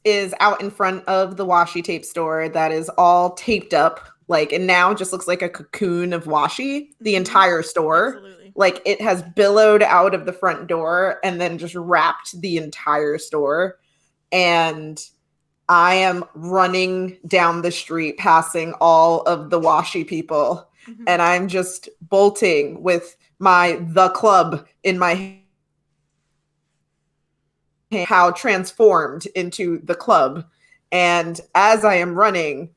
Is out in front of the washi tape store that is all taped up, and now just looks like a cocoon of washi, the entire store. Absolutely. Like it has billowed out of the front door and then just wrapped the entire store. And I am running down the street, passing all of the washi people. Mm-hmm. And I'm just bolting with the club in my hand, how transformed into the club. And as I am running,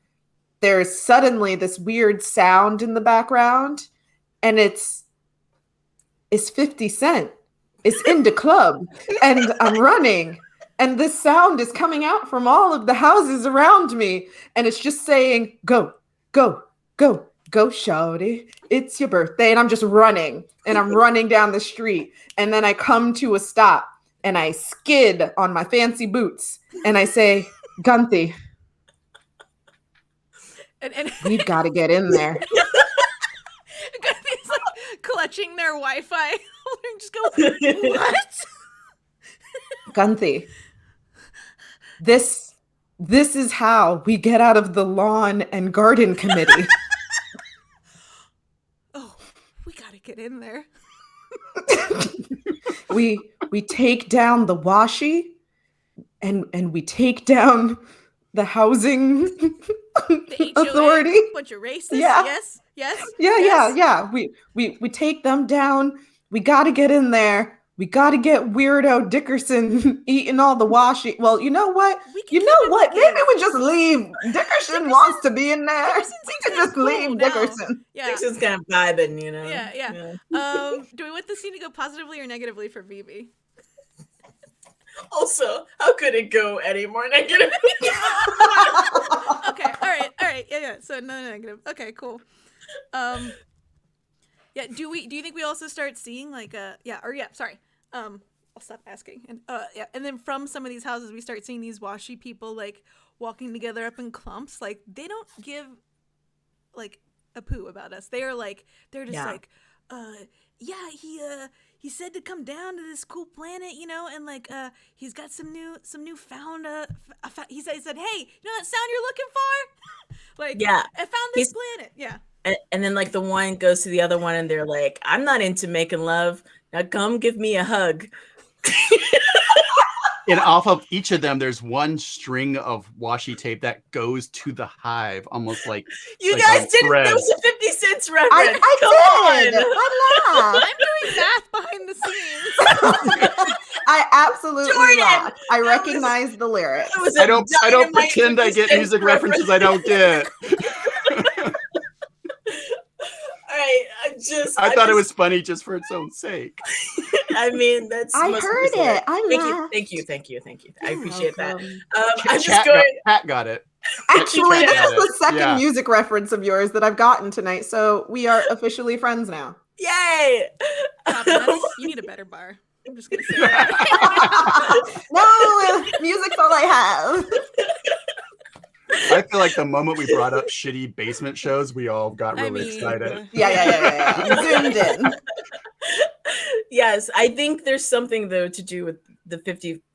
there's suddenly this weird sound in the background, and it's 50 Cent. It's in the club, and I'm running, and this sound is coming out from all of the houses around me, and it's just saying, go, go, go, go, shawty, it's your birthday. And I'm just running, and I'm running down the street, and then I come to a stop, and I skid on my fancy boots, and I say, Gunthy, and we've got to get in there. Gunthy's like clutching their Wi-Fi. Just go, what? Gunthy, this is how we get out of the lawn and garden committee. Oh, we got to get in there. We take down the washi, and we take down the housing the authority. HOA, bunch of racists. Yeah. Yes. Yeah. We take them down. We got to get in there. We got to get Weirdo Dickerson eating all the washi. Well, you know what? Maybe we just leave. Dickerson wants to be in there. We can just leave Dickerson. Yeah. Dickerson's kind of vibing, Yeah. Do we want the scene to go positively or negatively for Vivi? Also, how could it go any more negative? Okay. All right. Yeah. So no negative. Okay. Cool. Yeah. Do you think we also start seeing sorry. I'll stop asking. And and then from some of these houses, we start seeing these washi people like walking together up in clumps. Like they don't give like a poo about us. They're just he said to come down to this cool planet, and he's got some new found. He said, hey, you know that sound you're looking for? I found this planet. Yeah. And then the one goes to the other one, and they're like, I'm not into making love. Now come give me a hug. And off of each of them, there's one string of washi tape that goes to the hive, almost like you guys didn't. Thread. That was a 50 Cent reference. I did. I'm doing math behind the scenes. I absolutely laughed. I recognize the lyrics. I don't pretend I get music references I don't get. I thought it was funny just for its own sake. I mean, I heard it. Thank you. I appreciate that. Pat got it. Actually, this is the second music reference of yours that I've gotten tonight, so we are officially friends now. Yay! You need a better bar. I'm just gonna say that. No, music's all I have. I feel like the moment we brought up shitty basement shows, we all got really excited. Yeah. Zoomed in. Yes, I think there's something though to do with the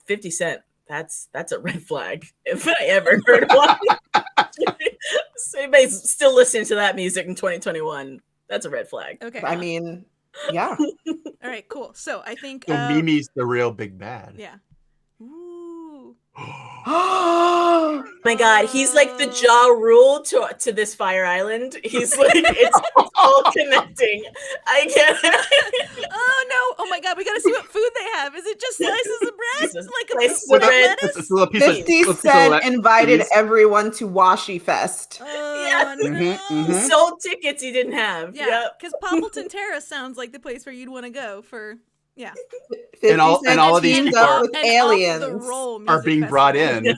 50 Cent. That's a red flag if I ever heard one. So anybody's still listening to that music in 2021. That's a red flag. Okay. I mean, yeah. All right, cool. So I think So Mimi's the real big bad. yeah. Ooh. Oh my God, he's like the Ja Rule to this Fire Island. He's like, it's all connecting. I get it. Oh no! Oh my God, we gotta see what food they have. Is it just slices of bread? Like a Slices with of bread. lettuce? It's a little piece 50 of Cent invited cheese. everyone to Washi Fest. Oh no! Mhm. Sold tickets he didn't have. Yeah, Yep. because Poppleton Terrace sounds like the place where you'd want to go for 50 And all Cent of these teamed people up with and aliens. Off the Roll Are music being festival. brought in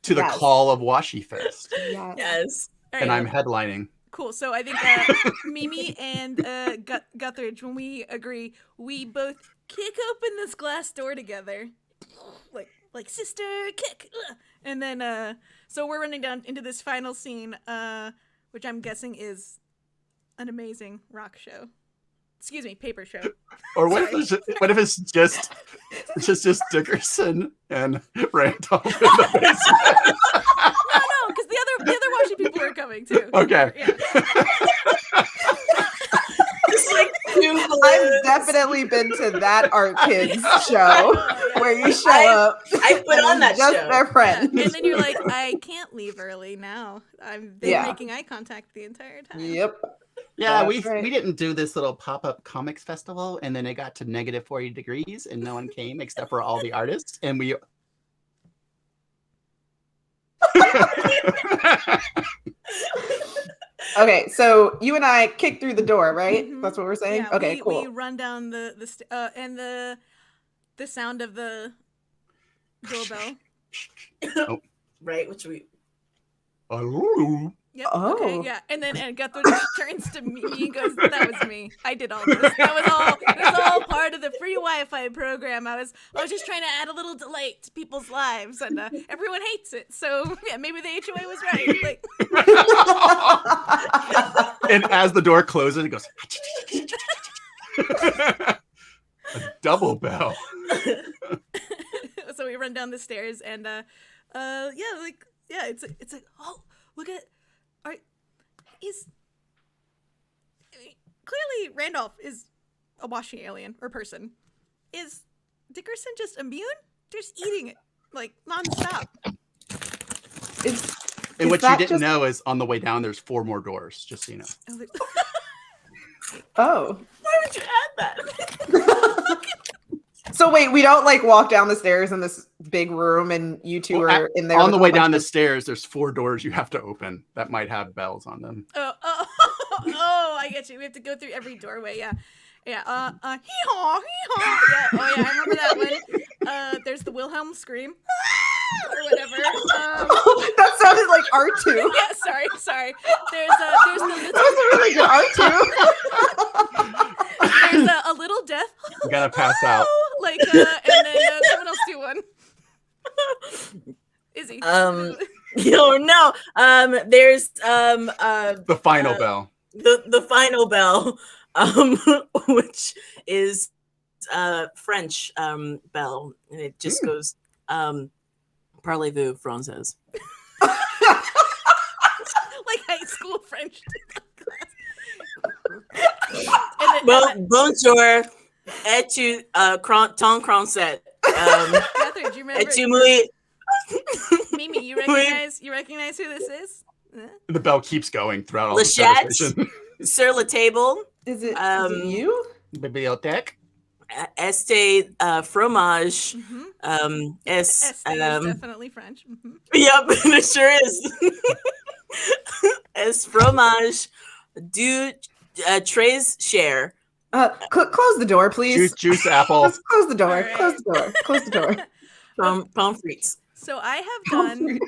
to the Yes. call of Washi Fest, Yes. Yes. All and right, I'm headlining. cool. So I think Mimi and Guthridge, when we agree, we both kick open this glass door together, like sister kick, and then so we're running down into this final scene, which I'm guessing is an amazing rock show. Excuse me, paper show. Or what if it's just Dickerson and Randolph? In the basement? No, because the other Washi people are coming too. Okay. Yeah. It's like two I've balloons. definitely been to that Art Kids show where you show up. I put and on that it's just show. their Yeah, friends. and then you're like, I can't leave early now. They're Yeah. making eye contact the entire time. Yep. Yeah, That's right. we didn't do this little pop-up comics festival, and then it got to negative 40 degrees, and no one came except for all the artists, and we. Okay, so you and I kicked through the door, right? Mhm. That's what we're saying? Yeah, Okay, cool. We run down and the sound of the doorbell. Right, which we Hello. Yep. Oh. Okay. Yeah. And then Guthrie turns to me and goes, "That was me. I did all this. That was all. It was all part of the free Wi-Fi program. I was just trying to add a little delight to people's lives, and everyone hates it. So yeah, maybe the HOA was right. Like, And as the door closes, it goes. A double bell. so we run down the stairs, and it's like, oh, look at. Clearly Randolph is a Washi alien or person. Is Dickerson just immune? They're just eating it like nonstop. And what you that didn't just- know is on the way down, there's 4 more doors, just so you know. I was like, Oh. why would you add that? So wait, we don't like walk down the stairs in this big room and you two Well, are in there. On with the a way bunch down the of- stairs, there's 4 doors you have to open that might have bells on them. oh, I get you. We have to go through every doorway. Yeah. Hee-haw, hee-haw. Yeah, oh yeah, I remember that one. There's the Wilhelm scream. Or whatever. That sounded like R2. Yeah, sorry. There's the That was a really good R2. there's a little death. You gotta pass out. Like, and then someone else do one. Izzy. No. There's The final bell. the final bell, which is French bell, and it just goes parlez-vous française. Like high school French class. Bonjour, et-tu ton français? Catherine, do you remember? Et-tu muy? Mimi, you recognize who this is? The bell keeps going throughout all the Lachette? conversation. Sur la table, Is it Um, you? Bibliothèque. este fromage, Estée is definitely French. Mhm. Yep, it sure is. Es fromage du très cher. Close the door, please. Juice apple. Let's close the door. All right. Close the door. Close the door. Pommes frites. So I have done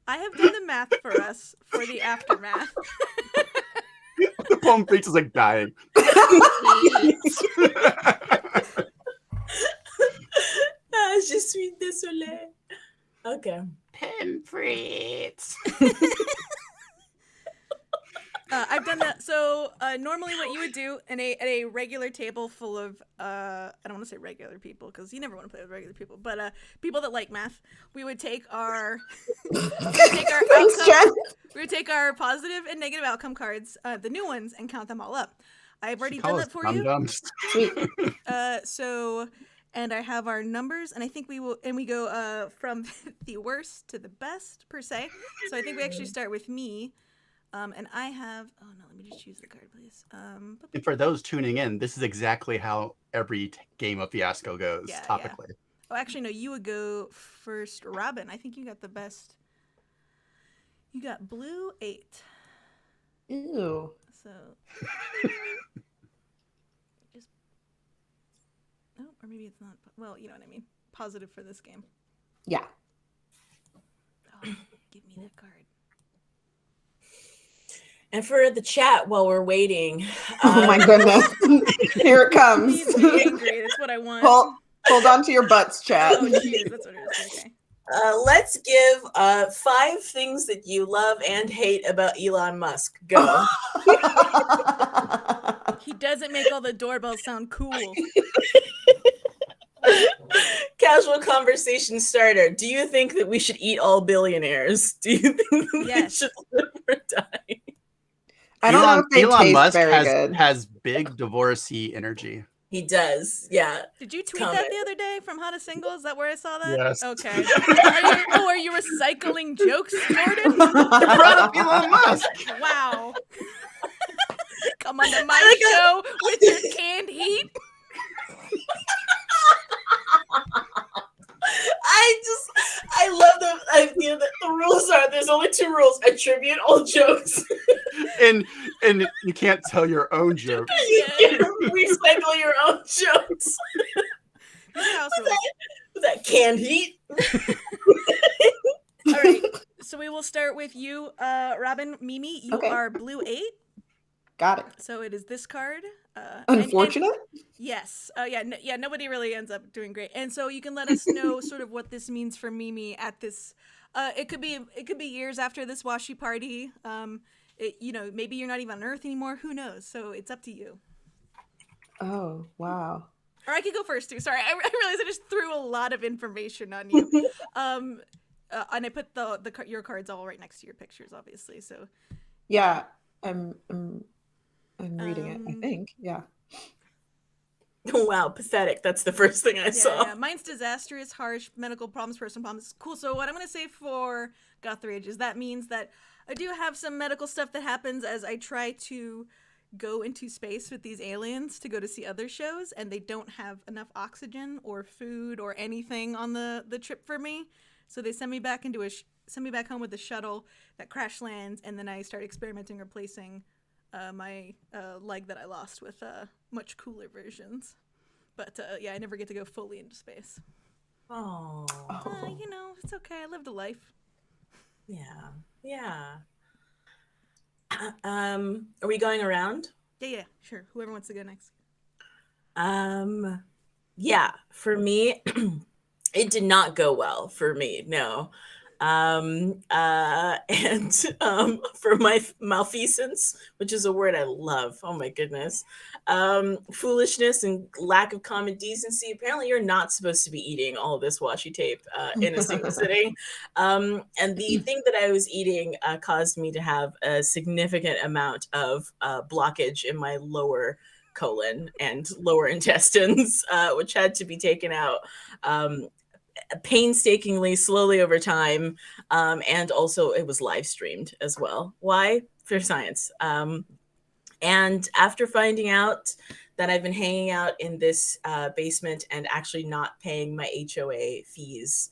the math for us for the aftermath. The pommes frites is like dying. Je suis désolée. Okay. Pommes frites. I've done that. So normally, what you would do at a regular table full of I don't want to say regular people because you never want to play with regular people, but people that like math, we would take our Thanks, Jen. we would take our positive and negative outcome cards, the new ones, and count them all up. I've already She done calls that for us you. dum-dums. Sweet. And I have our numbers, and I think we go from the worst to the best per se. So I think we actually start with me, and I have. Oh no, let me just choose the card, please. And for those tuning in, this is exactly how every game of Fiasco goes Yeah, topically. Oh, actually, no, you would go first, Robyn. I think you got the best. You got blue 8. Ew. So. Oh, or maybe it's not. Well, you know what I mean. Positive for this game. Yeah. Oh, give me that card. And for the chat while we're waiting. Oh my goodness. Here it comes. Please be angry. That's what I want. Hold on to your butts, chat. Oh, jeez. That's what it is. Okay. Let's give 5 things that you love and hate about Elon Musk. Go. He doesn't make all the doorbells sound cool. Casual conversation starter. Do you think that we should eat all billionaires? Do you think that Yes. we should live or die? I don't know if they Elon taste Musk very good. has big divorcee energy. He does. Yeah. Did you tweet Comment. that the other day from How to Single? Is that where I saw that? Yes. Okay. Are you recycling jokes, Jordan? I brought up Elon Musk. Wow. Come on to my show with your canned heat. I love them. The rules are there's only 2 rules. Attribute all jokes. and you can't tell your own joke. You can't recycle your own jokes. With that canned heat. All right. So we will start with you, Robyn. Mimi, you are blue 8. Got it. So it is this card. Unfortunate? Yes. Yeah, nobody really ends up doing great. And so you can let us know sort of what this means for Mimi at this. It could be years after this washi party. Maybe you're not even on Earth anymore. Who knows? So it's up to you. Oh, wow. Or I could go first too. Sorry, I realized I just threw a lot of information on you. And I put your cards all right next to your pictures, obviously. So yeah, I'm reading it, I think. Yeah. Wow, pathetic. That's the first thing I saw. Yeah, mine's disastrous, harsh, medical problems, personal problems. Cool. So what I'm going to say for Gothridge is that means that I do have some medical stuff that happens as I try to go into space with these aliens to go to see other shows, and they don't have enough oxygen or food or anything on the trip for me. So they send me back send me back home with a shuttle that crash lands, and then I start experimenting replacing my leg that I lost with much cooler versions. But I never get to go fully into space. Oh. It's okay. I lived a life. Yeah. Are we going around? Yeah, sure. Whoever wants to go next. Yeah, for me, it did not go well for me. No. And for my malfeasance, which is a word I love. Oh my goodness. Foolishness and lack of common decency. Apparently you're not supposed to be eating all of this washi tape in a single sitting. And the thing that I was eating caused me to have a significant amount of blockage in my lower colon and lower intestines, which had to be taken out painstakingly, slowly over time, and also it was live streamed as well. Why? For science. And after finding out that I've been hanging out in this basement and actually not paying my HOA fees,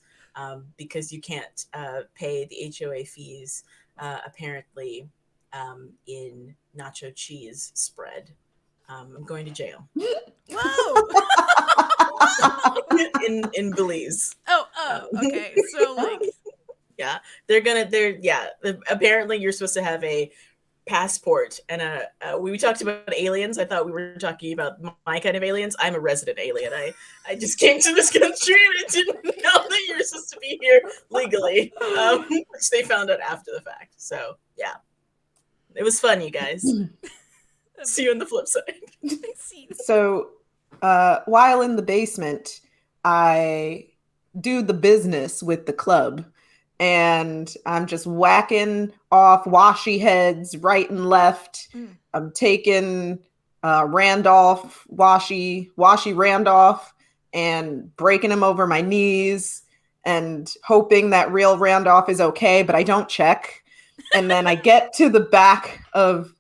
because you can't pay the HOA fees apparently in nacho cheese spread, I'm going to jail. Whoa! in Belize. Okay. So yeah, apparently you're supposed to have a passport and we talked about aliens. I thought we were talking about my kind of aliens. I'm a resident alien. I just came to this country and I didn't know that you're supposed to be here legally, which they found out after the fact. So yeah, it was fun, you guys. See you on the flip side. So while in the basement, I do the business with the club, and I'm just whacking off washi heads right and left. I'm taking Randolph, washy Randolph, and breaking him over my knees and hoping that real Randolph is okay, but I don't check. And then I get to the back of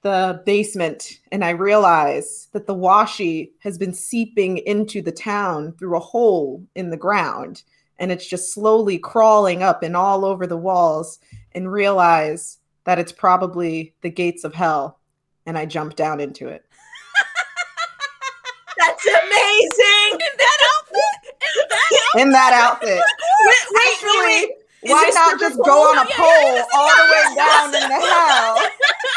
the basement and I realize that the washi has been seeping into the town through a hole in the ground. And it's just slowly crawling up and all over the walls, and realize that it's probably the gates of hell. And I jump down into it. That's amazing. In that outfit. Wait. Why not just go on a pole all the way down in the hell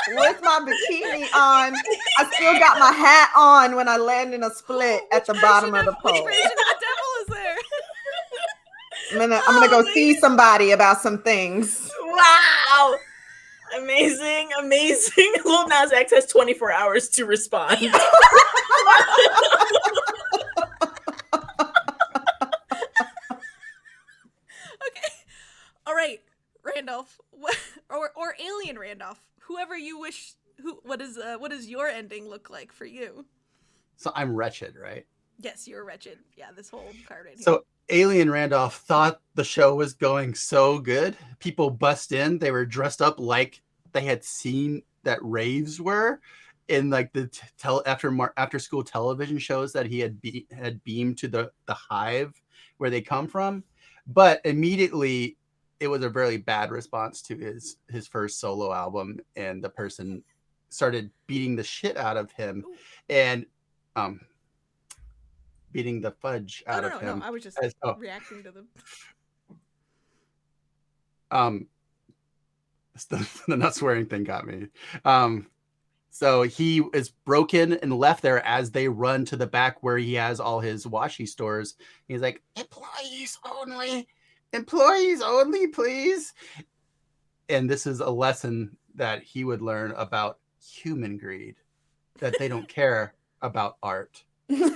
with my bikini on? I still got my hat on when I land in a split at the bottom of the pole. Which version of the devil is there? I'm gonna go see somebody about some things. Wow. Amazing. Lil Nas X has 24 hours to respond. All right, Randolph, or Alien Randolph, whoever you wish. What does your ending look like for you? So I'm wretched, right? Yes, you're wretched. Yeah, this whole card right here. So Alien Randolph thought the show was going so good. People bust in. They were dressed up like they had seen that raves were in like the after school television shows that he had beamed to the hive where they come from. But immediately it was a very bad response to his first solo album, and the person started beating the shit out of him. Ooh. And beating the fudge out of him. No, I was just reacting to the the not swearing thing got me. So he is broken and left there as they run to the back where he has all his washi stores. He's like, employees only, please. And this is a lesson that he would learn about human greed, that they don't care about art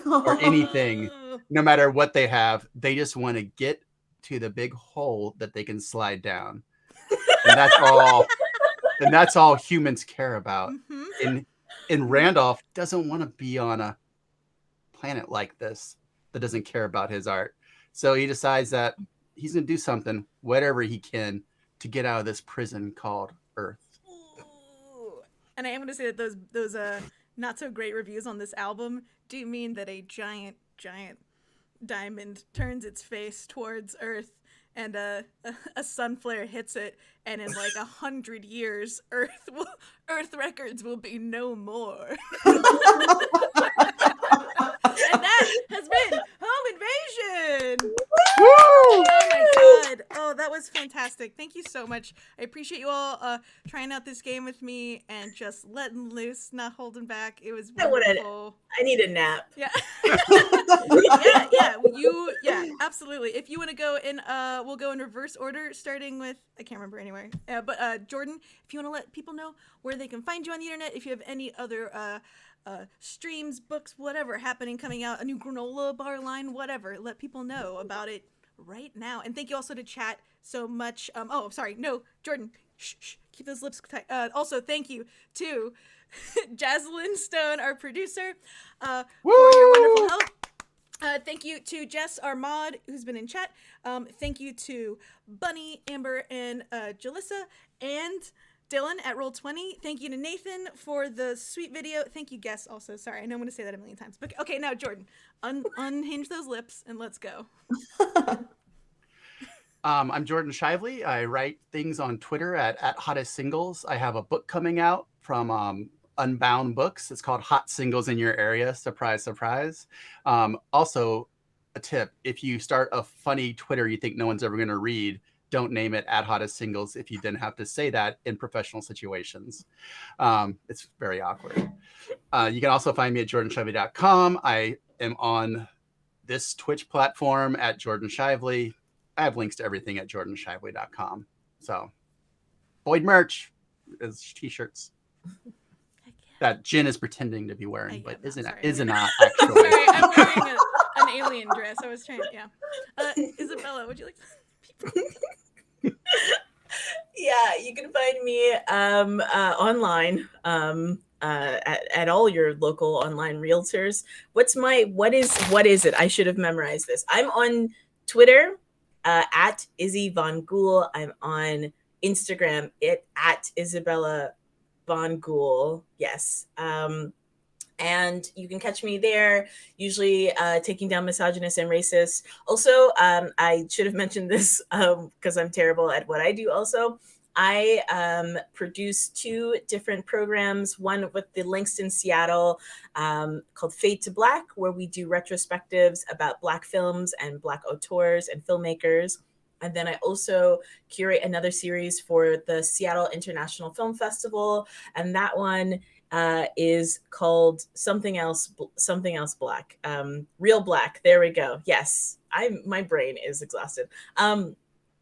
or anything, no matter what they have. They just want to get to the big hole that they can slide down. And that's all humans care about. Mm-hmm. And Randolph doesn't want to be on a planet like this that doesn't care about his art. So he decides that he's going to do something, whatever he can, to get out of this prison called Earth. Ooh. And I am going to say that those not so great reviews on this album do mean that a giant diamond turns its face towards Earth, and a sun flare hits it, and in like 100 years, Earth records will be no more. And that has been Home Invasion. Woo! Oh my god! Oh, that was fantastic. Thank you so much. I appreciate you all trying out this game with me and just letting loose, not holding back. It was wonderful. I need a nap. Yeah. Absolutely. If you want to go in, we'll go in reverse order, starting with, I can't remember anywhere. But Jordan, if you want to let people know where they can find you on the internet, if you have any other streams, books, whatever happening, coming out, a new granola bar line, whatever, let people know about it right now. And thank you also to chat so much. Jordan, shh, keep those lips tight. Also, thank you to Jazzlyn Stone, our producer, for your wonderful help. Thank you to Jess, our mod, who's been in chat. Thank you to Bunny, Amber, and Jalissa, and Dylan at Roll20. Thank you to Nathan for the sweet video. Thank you, Guess, also. Sorry, I know I'm going to say that a million times. But okay, now, Jordan, unhinge those lips and let's go. I'm Jordan Shiveley. I write things on Twitter at Hottest Singles. I have a book coming out from Unbound Books. It's called Hot Singles in Your Area. Surprise, surprise. Also, a tip, if you start a funny Twitter you think no one's ever going to read, don't name it at Hottest Singles if you didn't have to say that in professional situations. It's very awkward. You can also find me at jordanshively.com. I am on this Twitch platform at Jordan Shiveley. I have links to everything at jordanshively.com. So, Boyd merch is t-shirts that Jen is pretending to be wearing, but isn't not actually. Sorry, I'm wearing an alien dress. I was trying, Isabella, would you like Yeah, you can find me online at all your local online realtors. What is it? I should have memorized this. I'm on Twitter at Izzy Von Ghoul. I'm on Instagram at Isabella Von Ghoul. Yes. And you can catch me there, usually taking down misogynist and racist. Also, I should have mentioned this because I'm terrible at what I do also. I produce 2 different programs, one with the Links in Seattle called Fade to Black, where we do retrospectives about Black films and Black auteurs and filmmakers. And then I also curate another series for the Seattle International Film Festival. And that one is called something else Black. Real Black. There we go. Yes. My brain is exhausted.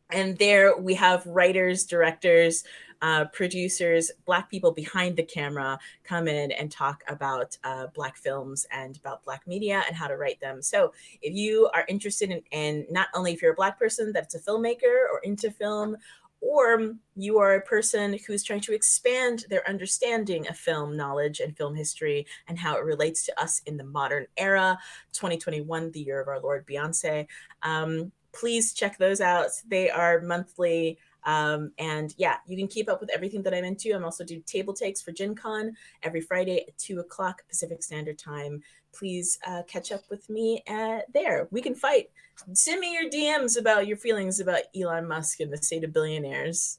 And there we have writers, directors, producers, Black people behind the camera come in and talk about Black films and about Black media and how to write them. So if you are interested in not only if you're a Black person that's a filmmaker or into film, or you are a person who's trying to expand their understanding of film knowledge and film history and how it relates to us in the modern era, 2021, the year of our Lord Beyonce, please check those out. They are monthly. And yeah, you can keep up with everything that I'm into. I'm also do table takes for Gen Con every Friday at 2:00 Pacific Standard Time. Please catch up with me there. We can fight. Send me your DMs about your feelings about Elon Musk and the state of billionaires.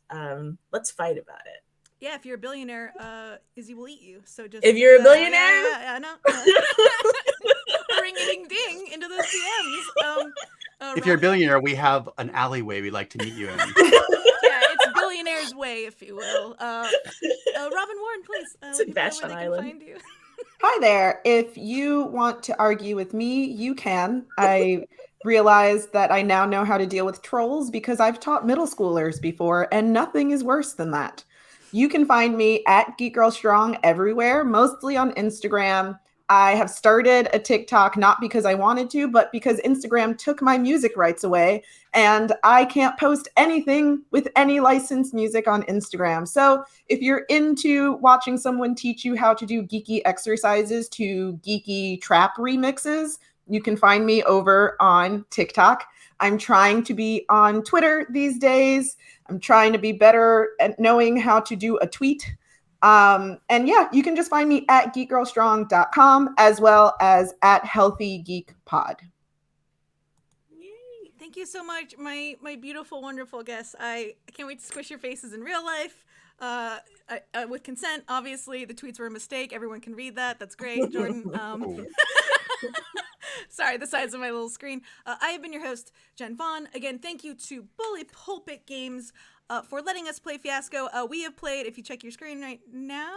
Let's fight about it. Yeah, if you're a billionaire, Izzy will eat you. So just if you're a billionaire, I know. Ring-a-ding-ding into those DMs. If you're a billionaire, we have an alleyway we'd like to meet you in. Yeah, it's billionaire's way, if you will. Robyn Warren, please. It's in Vashon Island. Find you. Hi there. If you want to argue with me, you can. I realize that I now know how to deal with trolls because I've taught middle schoolers before, and nothing is worse than that. You can find me at Geek Girl Strong everywhere, mostly on Instagram. I have started a TikTok not because I wanted to, but because Instagram took my music rights away, and I can't post anything with any licensed music on Instagram. So if you're into watching someone teach you how to do geeky exercises to geeky trap remixes, you can find me over on TikTok. I'm trying to be on Twitter these days. I'm trying to be better at knowing how to do a tweet. And yeah, you can just find me at geekgirlstrong.com as well as at Healthy Geek Pod. Yay. Thank you so much, my beautiful, wonderful guests. I can't wait to squish your faces in real life. With consent, obviously. The tweets were a mistake. Everyone can read that. That's great, Jordan. Sorry, the size of my little screen. I have been your host, Jen Vaughn. Again, thank you to Bully Pulpit Games for letting us play Fiasco. We have played, if you check your screen right now,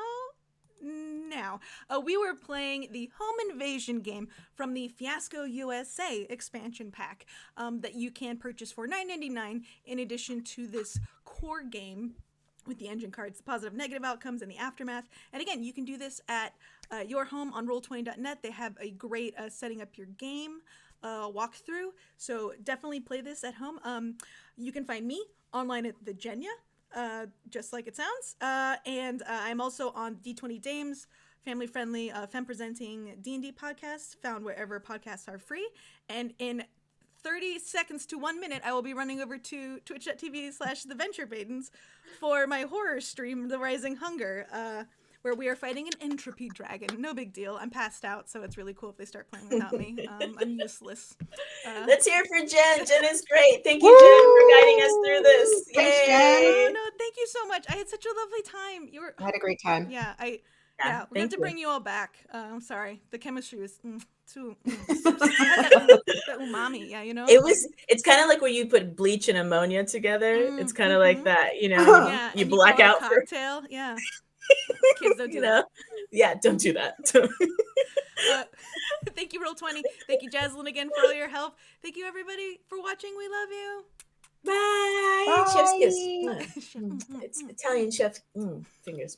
we were playing the Home Invasion game from the Fiasco USA expansion pack that you can purchase for $9.99 in addition to this core game with the engine cards, the positive, negative outcomes, and the aftermath. And again, you can do this at your home on roll20.net. They have a great setting up your game walkthrough. So definitely play this at home. You can find me online at the Genya, just like it sounds. And I'm also on D20 Dames, family-friendly, femme-presenting D&D podcast, found wherever podcasts are free. And in 30 seconds to 1 minute, I will be running over to twitch.tv/The Venture Maidens for my horror stream, The Rising Hunger, where we are fighting an entropy dragon. No big deal. I'm passed out, so it's really cool if they start playing without me. I'm useless. Let's hear it for Jen. Jen is great. Thank you, Jen, for guiding us through this. Thanks, Yay. Jen. No, thank you so much. I had such a lovely time. I had a great time. Yeah, we're going to bring you all back. I'm sorry. The chemistry was too that umami, yeah, you know? It's kind of like when you put bleach and ammonia together. It's kind of like that, you know, yeah, you black out for cocktail. Yeah. Kids don't do that. Yeah, don't do that. Thank you, Roll20. Thank you, Jazzlyn, again for all your help. Thank you, everybody, for watching. We love you. Bye. Bye. Chef's kiss. It's Italian chef fingers.